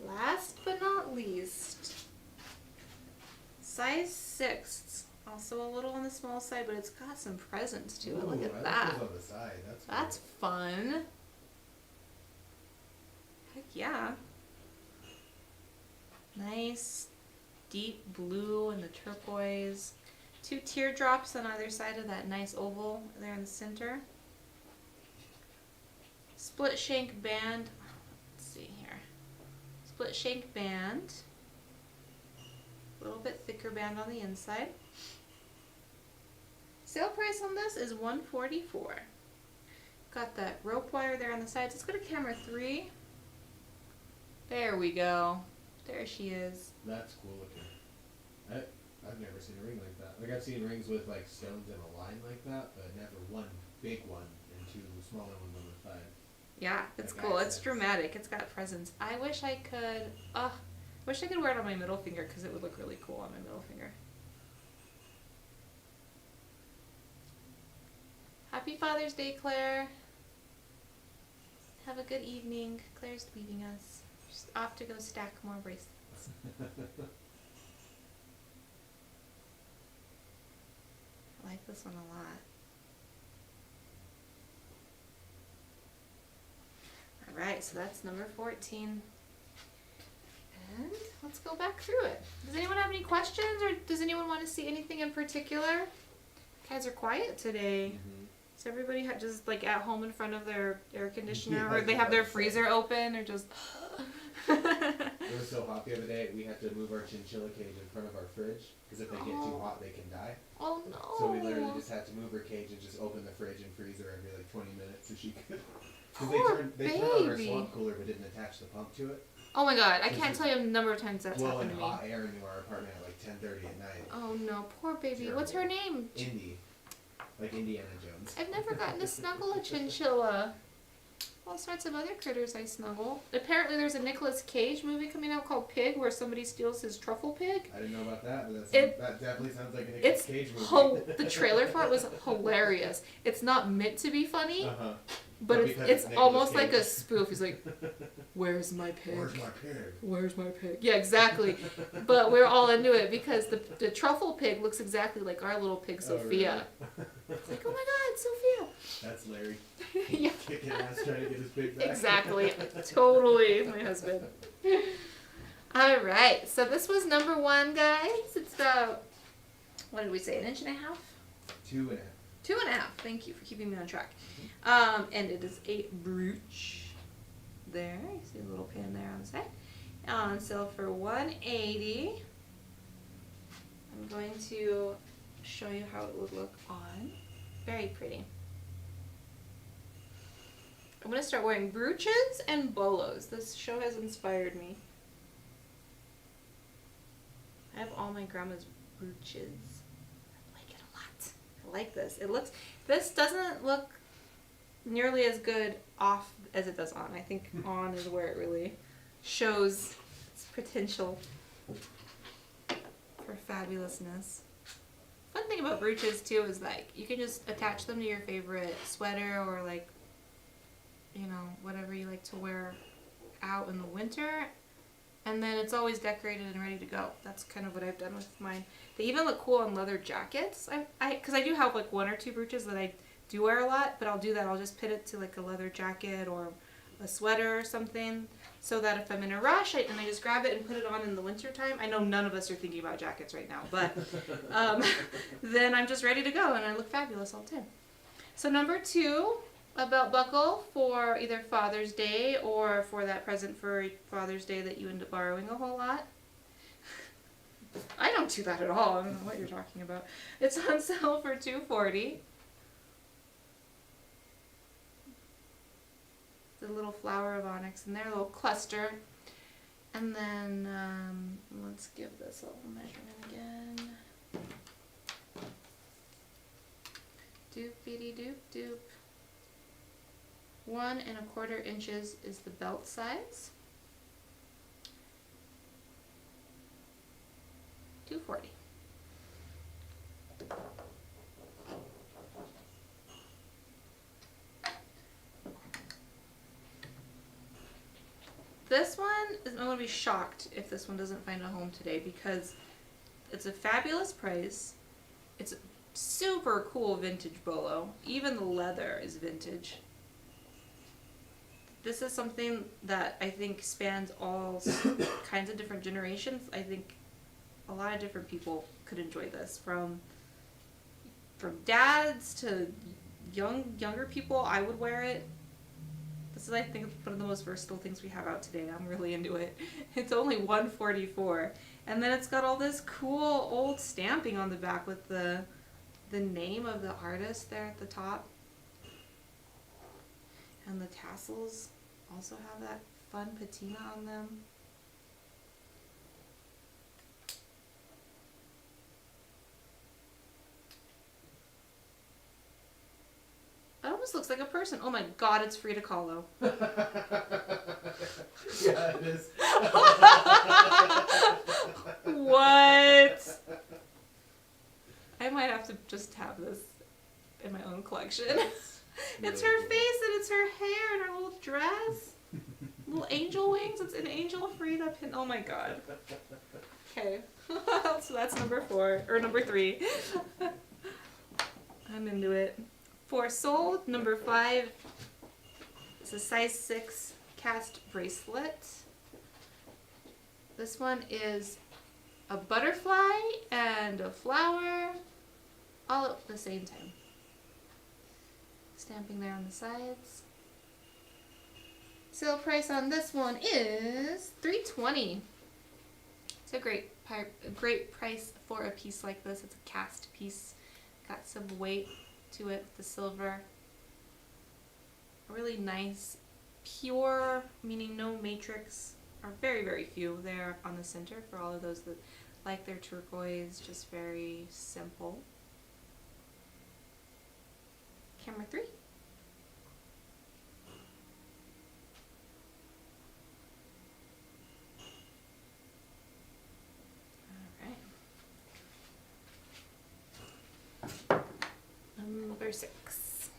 last but not least, size 6. Also a little on the small side, but it's got some presence to it. Look Ooh, at I that. like those on the side. That's fun. Heck yeah. Nice deep blue and the turquoise. 2 teardrops on either side of that nice oval there in the center. Split shank band. Let's see here. Split shank band. A little bit thicker band on the inside. Sale price on this is $144. Got that rope wire there on the sides. Let's go to camera 3. There we go. There she is. That's cool looking. I've never seen a ring like that. Like I've seen rings with like stones in a line like that, but never one big one and 2 smaller ones on the side. Yeah, it's That cool. makes It's sense. dramatic. It's got presence. I wish I could. Wish I could wear it on my middle finger because it would look really cool on my middle finger. Happy Father's Day, Claire. Have a good evening. Claire's leaving us. She's off to go stack more bracelets. I like this one a lot. Alright, so that's number 14. And let's go back through it. Does anyone have any questions, or does anyone want to see anything in particular? You guys are quiet today. Is everybody just like at home in front of their air conditioner, Yeah, or they have their freezer open, or just... It was so hot the other day, we had to move our chinchilla cage in front of our fridge, because if they get too hot, they can die. Oh no! So we literally just had to move her cage and just open the fridge and freezer every like 20 minutes so she could... Because Poor they turned on our baby. swamp cooler but didn't attach the pump to it. Oh my god, I This can't is tell you the number of times that's Blowing happened to me. hot air into our apartment at like 10:30 at night. Oh no, poor baby. What's her name? Indy. Like Indiana Jones. I've never gotten to snuggle a chinchilla. All sorts of other critters I snuggle. Apparently there's a Nicolas Cage movie coming out called Pig, where somebody steals his truffle pig. I didn't know about that, but It- that definitely sounds like a Nicolas It's Cage movie. the trailer for it was hilarious. It's not meant to be funny, Uh-huh. but But it's because it's it's almost Nicolas like a Cage. spoof. He's like, "Where's my pig? Where's my pig? Where's my pig?" Yeah, exactly. But we're all into it because the truffle pig looks exactly like our little pig Sophia. Oh, It's like, oh my god, Sophia. That's Larry. Yeah. Kicking ass trying to get his pig back. Exactly. Totally. My husband. All right, so this was number 1, guys. It's about, what did we say, 1.5 inches? 2.5. 2.5. Thank you for keeping me on track. And it is a brooch. There, you see a little pin there on the side. On sale for $180. I'm going to show you how it would look on. Very pretty. I'm going to start wearing brooches and bolos. This show has inspired me. I have all my grandma's brooches. I like it a lot. I like this. This doesn't look nearly as good off as it does on. I think on is where it really shows its potential for fabulousness. Fun thing about brooches too is like you can just attach them to your favorite sweater or like, you know, whatever you like to wear out in the winter, and then it's always decorated and ready to go. That's kind of what I've done with mine. They even look cool on leather jackets. Because I do have like 1 or 2 brooches that I do wear a lot, but I'll do that. I'll just pin it to like a leather jacket or a sweater or something, so that if I'm in a rush and I just grab it and put it on in the winter time. I know none of us are thinking about jackets right now, but then I'm just ready to go and I look fabulous all the time. So number 2, a belt buckle for either Father's Day or for that present for Father's Day that you end up borrowing a whole lot. I don't do that at all. I don't know what you're talking about. It's on sale for $240. The little flower of onyx in there, a little cluster. And then let's give this a little measurement again. Doopity doop doop. 1¼ inches is the belt size. $240. This one, I'm going to be shocked if this one doesn't find a home today because it's a fabulous price. It's a super cool vintage bolo. Even the leather is vintage. This is something that I think spans all kinds of different generations. I think a lot of different people could enjoy this, from dads to younger people. I would wear it. This is, I think, one of the most versatile things we have out today. I'm really into it. It's only $144, and then it's got all this cool old stamping on the back with the name of the artist there at the top. And the tassels also have that fun patina on them. It almost looks like a person. Oh my god, it's Frida Kahlo. Yeah, it is. What? I might have to just have this in my own collection. It's her face and it's her hair and her little dress. Little angel wings. It's an angel Frida pin. Oh my god. Okay. So that's number 4. Or number 3. I'm into it. For sold, number 5. It's a size 6 cast bracelet. This one is a butterfly and a flower all at the same time. Stamping there on the sides. Sale price on this one is $320. It's a great price for a piece like this. It's a cast piece. Got some weight to it, the silver. A really nice, pure, meaning no matrix, are very, very few there on the center for all of those that like their turquoise, just very simple. Camera 3. Alright. Number 6.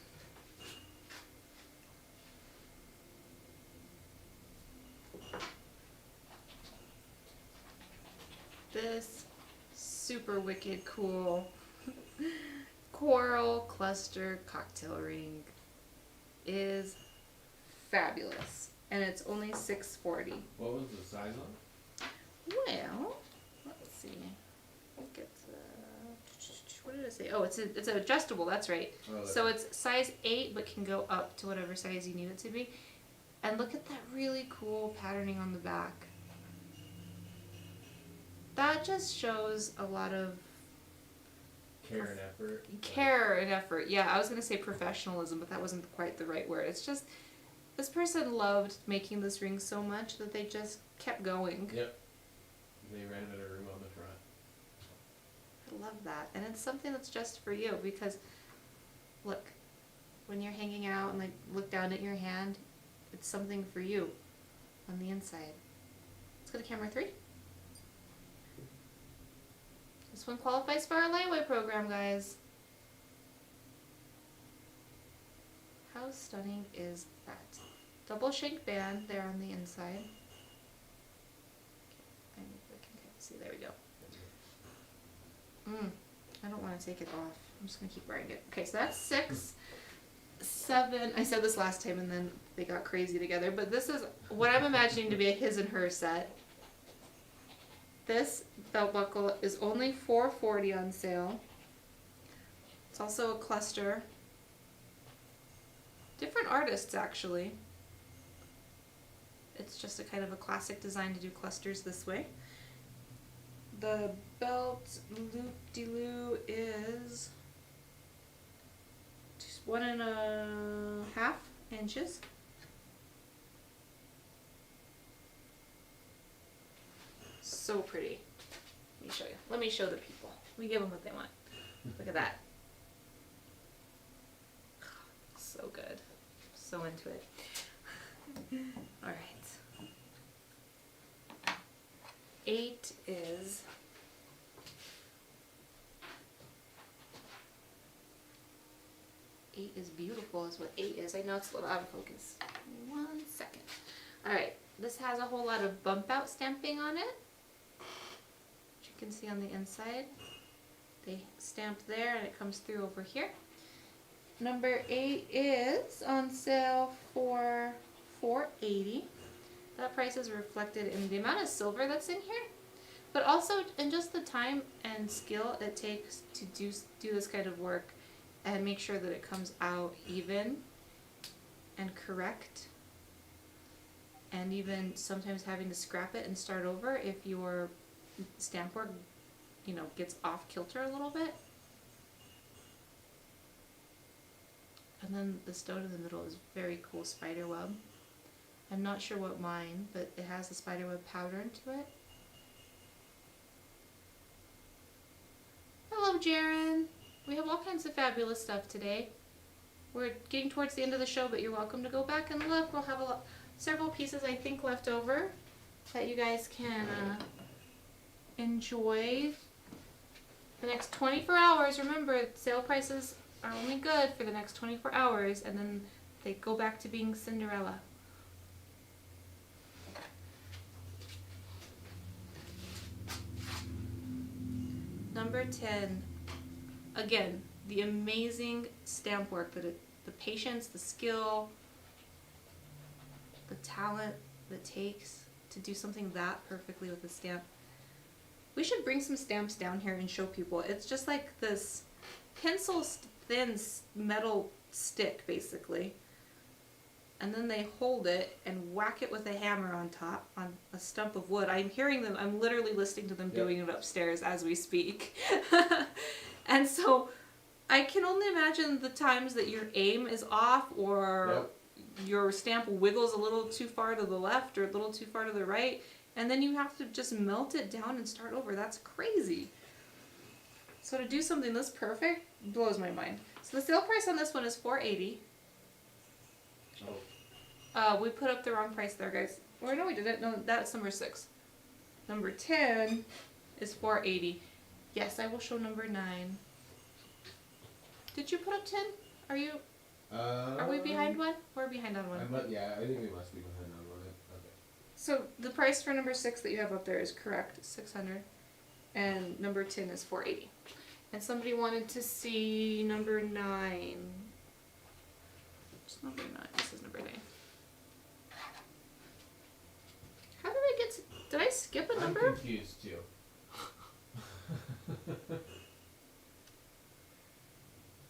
This super wicked cool coral cluster cocktail ring is fabulous, and it's only $640. What was the size on? Well, let's see. I think it's what did it say? Oh, it's adjustable. That's right. Oh, So it's size 8, but can go up to whatever size you need it to be. And look at that really cool patterning on the back. That just shows a lot of care and effort. care and effort. Yeah, I was gonna say professionalism, but that wasn't quite the right word. It's just this person loved making this ring so much that they just kept going. Yep. They rented a room on the front. I love that. And it's something that's just for you because look, when you're hanging out and like look down at your hand, it's something for you on the inside. Let's go to camera 3. This one qualifies for our layaway program, guys. How stunning is that? Double shank band there on the inside. I can see, there we go. I don't want to take it off. I'm just going to keep wearing it. Okay, so that's 6, 7. I said this last time and then they got crazy together, but this is what I'm imagining to be a his and her set. This belt buckle is only $4.40 on sale. It's also a cluster. Different artists, actually. It's just a kind of a classic design to do clusters this way. The belt loop-de-loo is just 1.5 inches. So pretty. Let me show you. Let me show the people. We give them what they want. Look at that. So good. So into it. All right. 8 is beautiful is what 8 is. I know it's a little out of focus. 1 second. All right. This has a whole lot of bump out stamping on it. Which you can see on the inside. They stamped there and it comes through over here. Number 8 is on sale for $4.80. That price is reflected in the amount of silver that's in here, but also in just the time and skill it takes to do this kind of work and make sure that it comes out even and correct, and even sometimes having to scrap it and start over if your stamp work, you know, gets off kilter a little bit. And then the stone in the middle is very cool spider web. I'm not sure what mine, but it has a spider web pattern to it. Hello, Jaren. We have all kinds of fabulous stuff today. We're getting towards the end of the show, but you're welcome to go back and look. We'll have several pieces, I think, left over that you guys can enjoy the next 24 hours. Remember, sale prices are only good for the next 24 hours, and then they go back to being Cinderella. Number 10, again, the amazing stamp work, the patience, the skill, the talent that it takes to do something that perfectly with a stamp. We should bring some stamps down here and show people. It's just like this pencil thin metal stick, basically. And then they hold it and whack it with a hammer on top on a stump of wood. I'm hearing them, I'm literally listening to them doing it upstairs as we speak. And so I can only imagine the times that your aim is off, or your stamp wiggles a little too far to the left or a little too far to the right, and then you have to just melt it down and start over. That's crazy. So to do something this perfect blows my mind. So the sale price on this one is $4.80. We put up the wrong price there, guys. Or no, we didn't. No, that's number 6. Number 10 is $4.80. Yes, I will show number 9. Did you put up 10? Are you? Are we behind one? We're behind on one. Yeah, I think we must be behind on one. Okay. So the price for number 6 that you have up there is correct, $600, and number 10 is $4.80. And somebody wanted to see number 9. It's number 9. This is number 9. How did I get Did I skip a I'm number? confused too.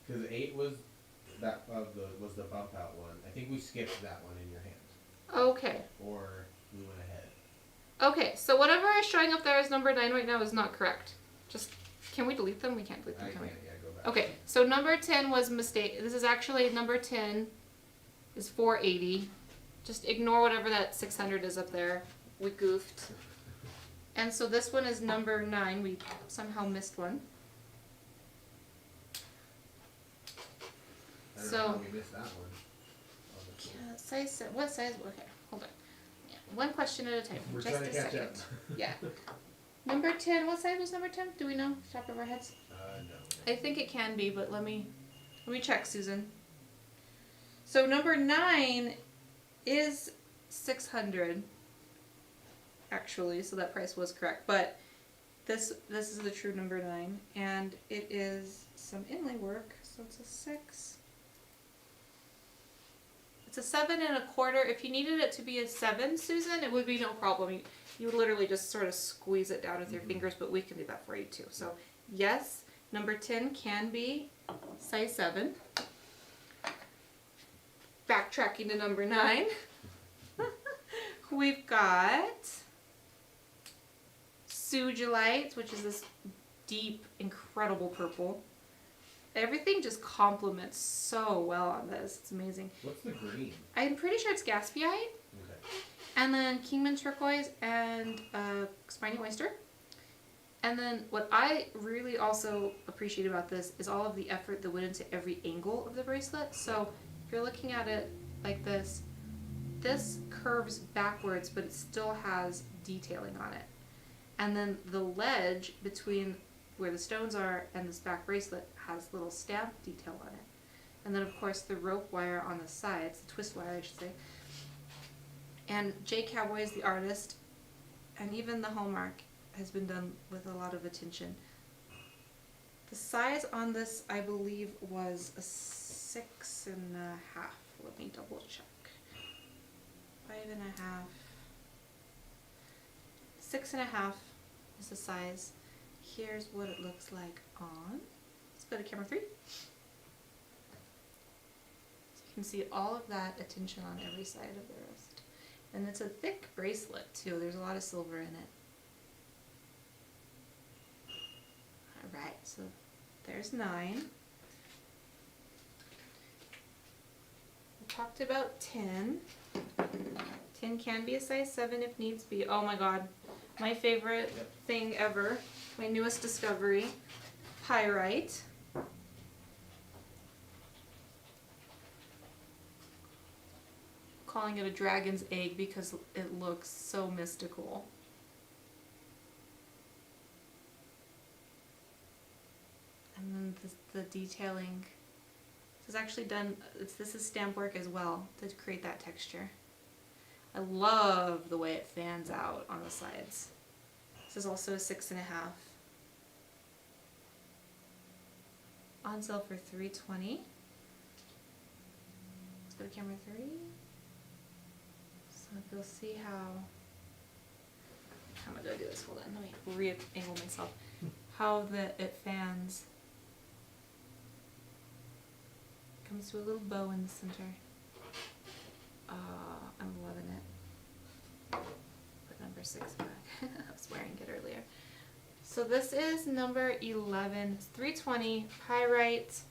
Because 8 was was the bump out one. I think we skipped that one in your hand, Okay. or we went ahead. Okay, so whatever is showing up there as number 9 right now is not correct. Just, can we delete them? We can't delete them, I can can't. we? Yeah, go back. Okay, so number 10 was mistake. This is actually number 10 is 480. Just ignore whatever that 600 is up there. We goofed. And so this one is number 9. We somehow missed one. I don't So- know how we missed that one. Yeah, size, what size? Okay, hold on. Yeah, one question at a time. We're Just trying a to catch second. up. Yeah. Number 10, what size was number 10? Do we know? Top of our heads? No. I think it can be, but let me check, Susan. So number 9 is 600 actually, so that price was correct. But this is the true number 9, and it is some inlay work, so it's a 6. It's a 7 1/4. If you needed it to be a 7, Susan, it would be no problem. You would literally just sort of squeeze it down with your fingers, but we can do that for you too. So yes, number 10 can be size 7. Backtracking to number 9. We've got Sujolite, which is this deep, incredible purple. Everything just complements so well on this. It's amazing. What's the green? I'm pretty sure it's Gaspiite. Okay. And then Kingman Turquoise and Spiny Oyster. And then what I really also appreciate about this is all of the effort that went into every angle of the bracelet. So if you're looking at it like this curves backwards, but it still has detailing on it. And then the ledge between where the stones are and this back bracelet has little stamp detail on it. And then of course the rope wire on the sides, the twist wire I should say. And Jay Cowboy is the artist, and even the hallmark has been done with a lot of attention. The size on this, I believe, was a 6 1/2. Let me double check. 5 1/2. 6 1/2 is the size. Here's what it looks like on. Let's go to camera 3. So you can see all of that attention on every side of the wrist. And it's a thick bracelet too. There's a lot of silver in it. Alright, so there's 9. We talked about 10. 10 can be a size 7 if needs be. Oh my god. My favorite thing ever. My newest discovery. Pyrite. Calling it a dragon's egg because it looks so mystical. And then the detailing. This is actually done, this is stamp work as well to create that texture. I love the way it fans out on the sides. This is also a 6 1/2. On sale for $320. Let's go to camera 3. So if you'll see how am I gonna do this? Hold on, let me re-angle myself. How it fans. Comes to a little bow in the center. I'm loving it. Put number 6 back. I was wearing it earlier. So this is number 11. It's $320. Pyrite.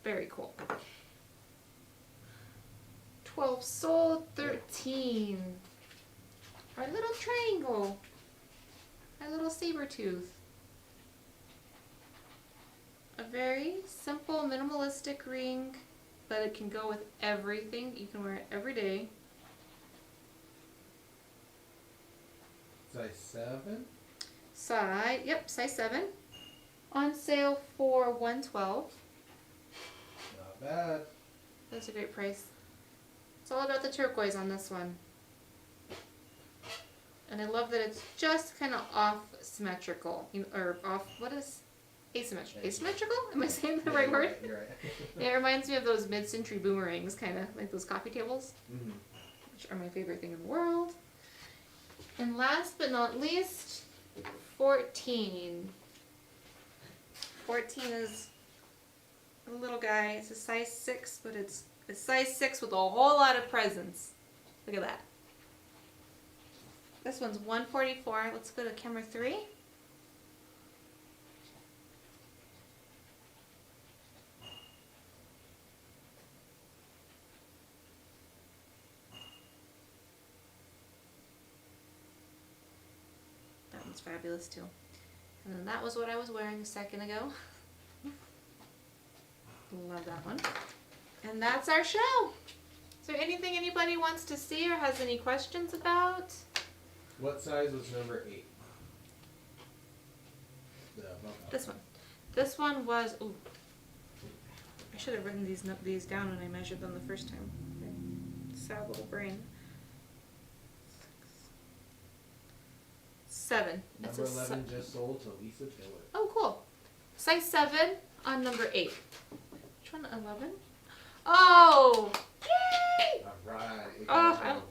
Very cool. 12 sold. 13. Our little triangle. Our little saber tooth. A very simple, minimalistic ring, but it can go with everything. You can wear it every day. Size 7? Size 7. On sale for $112. Not bad. That's a great price. It's all about the turquoise on this one. And I love that it's just kind of off symmetrical. Or off, what is asymmetrical? Asymmetrical? Am I saying the right word? You're right. Yeah, it reminds me of those mid-century boomerangs, kind of like those coffee tables, Mm-hmm. which are my favorite thing in the world. And last but not least, 14. 14 is a little guy. It's a size 6, but it's a size 6 with a whole lot of presents. Look at that. This one's 144. Let's go to camera 3. That one's fabulous too. And then that was what I was wearing a second ago. Love that one. And that's our show. Is there anything anybody wants to see or has any questions about? What size was number 8? The bump out. This one. This one was, ooh. I should have written these down when I measured them the first time. Sad little brain. 7. That's Number a 11 just sold to Lisa Taylor. Oh, cool. Size 7 on number 8. Which one? 11? Oh! Yay! Alright. Oh, I'm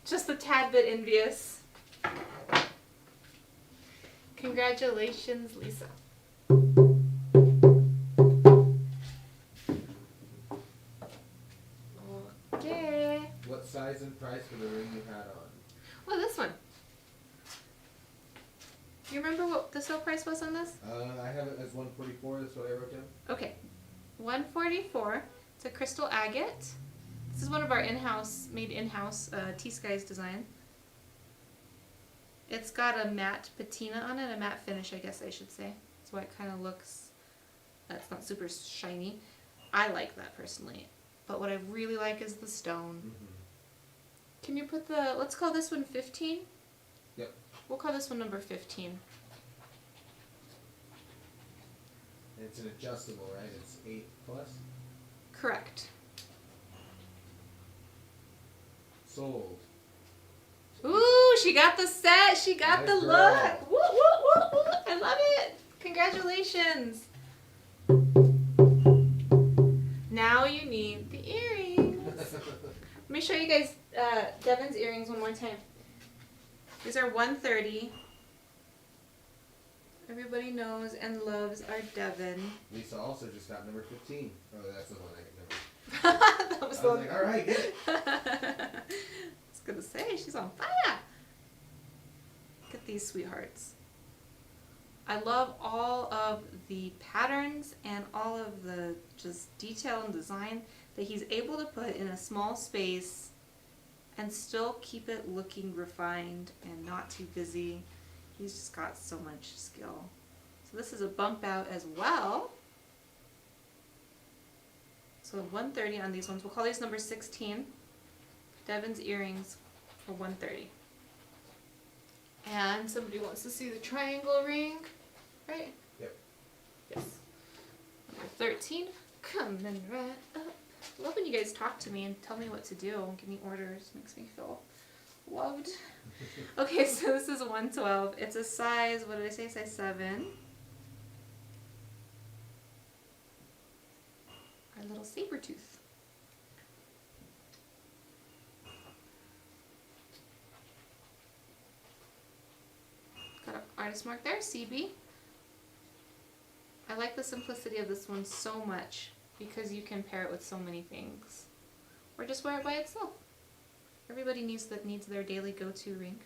just a tad bit envious. Congratulations, Lisa. Okay. What size and price for the ring you had on? Oh, this one. You remember what the sale price was on this? I have it as 144. That's what I wrote down. Okay. 144. It's a crystal agate. This is one of our made in-house T.Skies design. It's got a matte patina on it, a matte finish, I guess I should say. That's why it kind of looks, it's not super shiny. I like that personally. But what I really like is the stone. Mm-hmm. Can you put let's call this one 15? Yep. We'll call this one number 15. And it's an adjustable, right? It's 8 plus. Correct. Sold. Ooh, she got the set. She got Nice the girl. look. Woo, woo, woo, woo. I love it. Congratulations. Now you need the earrings. Let me show you guys Devin's earrings one more time. These are 130. Everybody knows and loves our Devin. Lisa also just got number 15. Oh, that's the one I can That was I the was like, alright, get it. I was gonna say, she's on fire. Look at these sweethearts. I love all of the patterns and all of the just detail and design that he's able to put in a small space and still keep it looking refined and not too busy. He's just got so much skill. So this is a bump out as well. So 130 on these ones. We'll call these number 16. Devin's earrings for 130. And somebody wants to see the triangle ring, right? Yep. Yes. Number 13. Coming right up. I love when you guys talk to me and tell me what to do and give me orders. Makes me feel loved. Okay, so this is 112. It's a size, what did I say? Size 7. Our little saber tooth. Got an artist mark there, CB. I like the simplicity of this one so much because you can pair it with so many things. Or just wear it by itself. Everybody needs their daily go-to ring.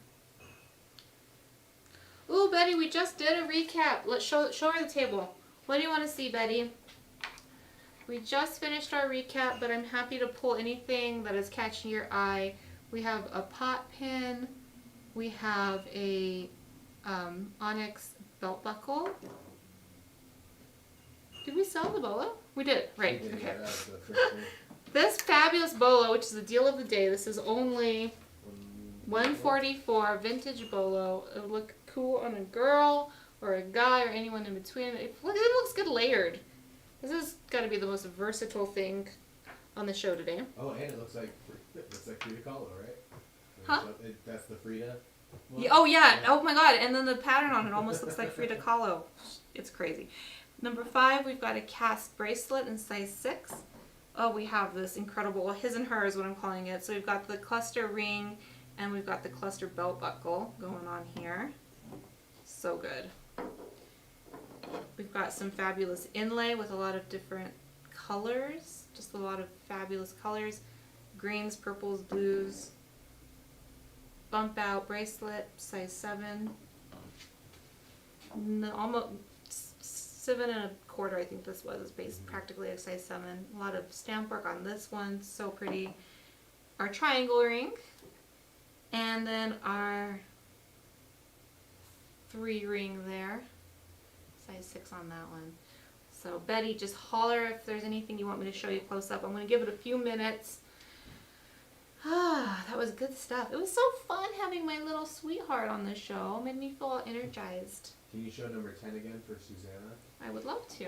Ooh, Betty, we just did a recap. Let's show her the table. What do you want to see, Betty? We just finished our recap, but I'm happy to pull anything that is catching your eye. We have a pot pin. We have a onyx belt buckle. Did we sell the bolo? We did, right? We did, Okay. yeah, that was the first one. This fabulous bolo, which is the deal of the day. This is only 144 vintage bolo. It would look cool on a girl or a guy or anyone in between. It looks good layered. This has got to be the most versatile thing on the show today. Oh, and it looks like Frida Kahlo, right? Huh? That's the Frida one? Yeah, oh yeah. Oh my god. And then the pattern on it almost looks like Frida Kahlo. It's crazy. Number 5, we've got a cast bracelet in size 6. Oh, we have this incredible, well, his and her is what I'm calling it. So we've got the cluster ring And we've got the cluster belt buckle going on here. So good. We've got some fabulous inlay with a lot of different colors. Just a lot of fabulous colors. Greens, purples, blues. Bump out bracelet, size 7. No, almost 7.25, I think this was. It's based practically a size 7. A lot of stamp work on this one. So pretty. Our triangle ring. And then our 3 ring there. Size 6 on that one. So Betty, just holler if there's anything you want me to show you close up. I'm going to give it a few minutes. Ah, that was good stuff. It was so fun having my little sweetheart on the show. It made me feel energized. Can you show number 10 again for Susanna? I would love to.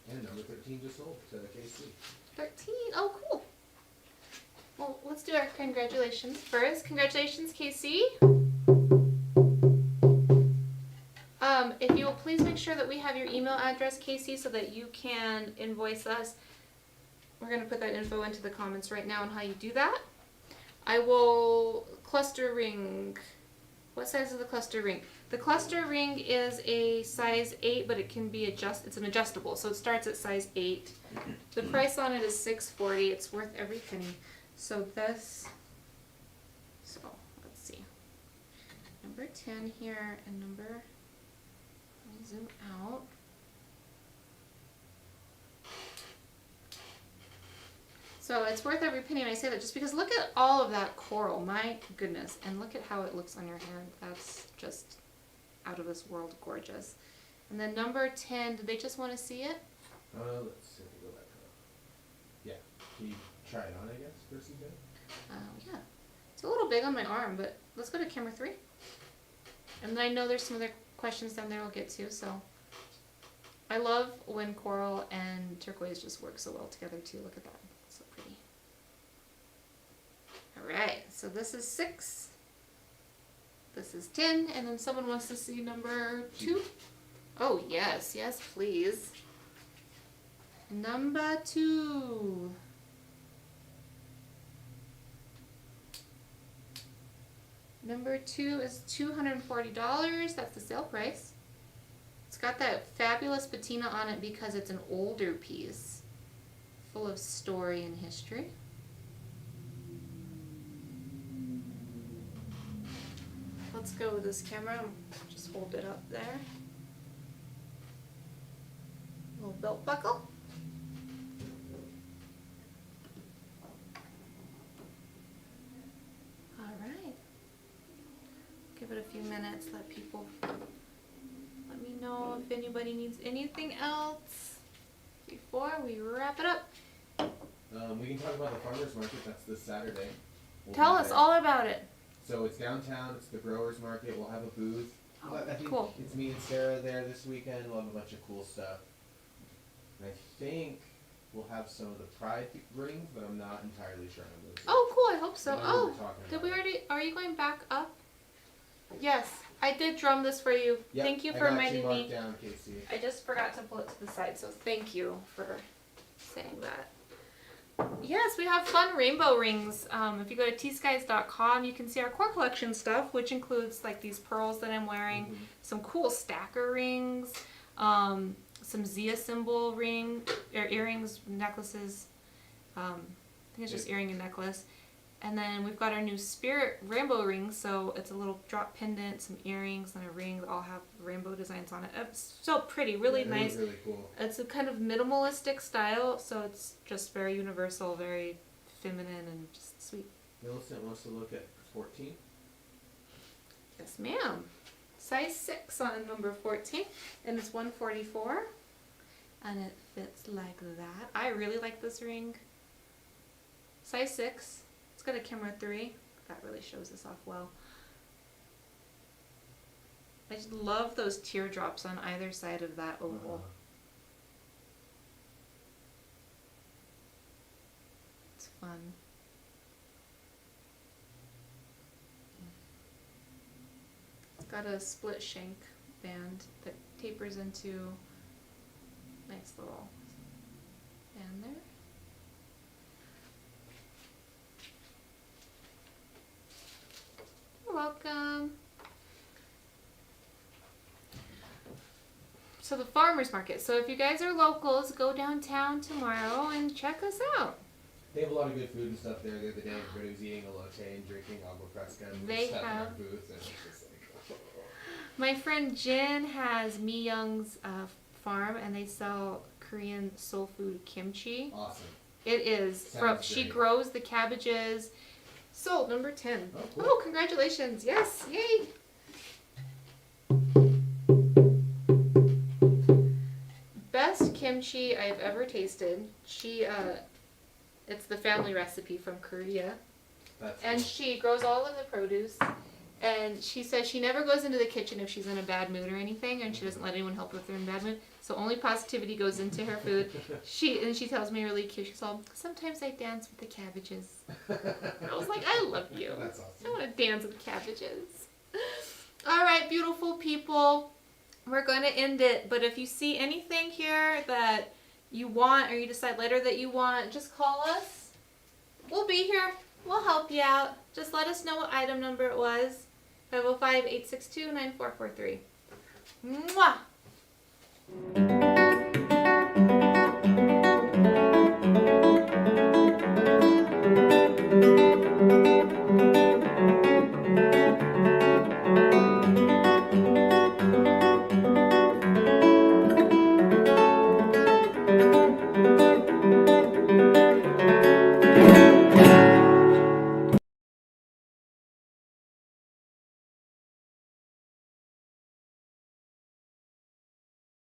And number 13 just sold to KC. 13. Oh, cool. Well, let's do our congratulations first. Congratulations, Casey. If you will please make sure that we have your email address, Casey, so that you can invoice us. We're going to put that info into the comments right now on how you do that. I will cluster ring. What size is the cluster ring? The cluster ring is a size 8, but it can be it's an adjustable, so it starts at size 8. The price on it is $6.40. It's worth every penny. So let's see. Number 10 here and let me zoom out. So it's worth every penny, and I say that just because look at all of that coral, my goodness, and look at how it looks on your hair. That's just out of this world gorgeous. And then number 10, did they just want to see it? Let's see if we go back up. Yeah, can you try it on, I guess, first again? Yeah. It's a little big on my arm, but let's go to camera 3. And then I know there's some other questions down there we'll get to, so. I love when coral and turquoise just work so well together too. Look at that. So pretty. Alright, so this is 6. This is 10, and then someone wants to see number 2. Oh yes, yes please. Number 2. Number 2 is $240. That's the sale price. It's got that fabulous patina on it because it's an older piece, full of story and history. Let's go with this camera. Just hold it up there. Little belt buckle. All right. Give it a few minutes. Let me know if anybody needs anything else before we wrap it up. We can talk about the farmers market. That's this Saturday. Tell us all about it. So it's downtown. It's the growers market. We'll have a booth. Oh, I think cool. it's me and Sarah there this weekend. We'll have a bunch of cool stuff. And I think we'll have some of the pride rings, but I'm not entirely sure on those. Oh, cool. I hope so. I know we Oh, were talking did about we it. already? Are you going back up? Yes, I did drum this for you. Yep, Thank you I for got reminding you me. marked down, Casey. I just forgot to pull it to the side, so thank you for saying that. Yes, we have fun rainbow rings. If you go to T.Skies.com, you can see our core collection stuff, which includes like these pearls that I'm wearing, some cool stacker rings, some Zia symbol earrings, necklaces. I think it's just earring and necklace. And then we've got our new spirit rainbow rings, so it's a little drop pendant, some earrings, and a ring that all have rainbow designs on it. It's so pretty, really nice. Really cool. It's a kind of minimalistic style, so it's just very universal, very feminine, and just sweet. Millicent wants to look at 14. Yes, ma'am. Size 6 on number 14, and it's $144, and it fits like that. I really like this ring. Size 6. It's got a camera 3. That really shows this off well. I just love those teardrops on either side of that oval. It's fun. It's got a split shank band that tapers into nice little band there. welcome. So the farmers market. So if you guys are locals, go downtown tomorrow and check us out. They have a lot of good food and stuff there. The other day, everybody was eating a latte and drinking agua fresca and They stuff in our have- booth, and it's just like, My friend Jin has Mi Young's farm, and they sell Korean soul food kimchi. awesome. It is from Sounds she great. grows the cabbages. Sold number 10. Oh, cool. Oh, congratulations! Yes, yay! Best kimchi I've ever tasted. It's the family recipe from Korea. That's And cool. she grows all of the produce. And she says she never goes into the kitchen if she's in a bad mood or anything, and she doesn't let anyone help with her in a bad mood. So only positivity goes into her food. She tells me really cute. She's all, sometimes I dance with the cabbages. I was like, I love you. That's I awesome. want to dance with cabbages. All right, beautiful people. We're going to end it. But if you see anything here that you want, or you decide later that you want, just call us. We'll be here. We'll help you out. Just let us know what item number it was. 505-862-9443. Mwah!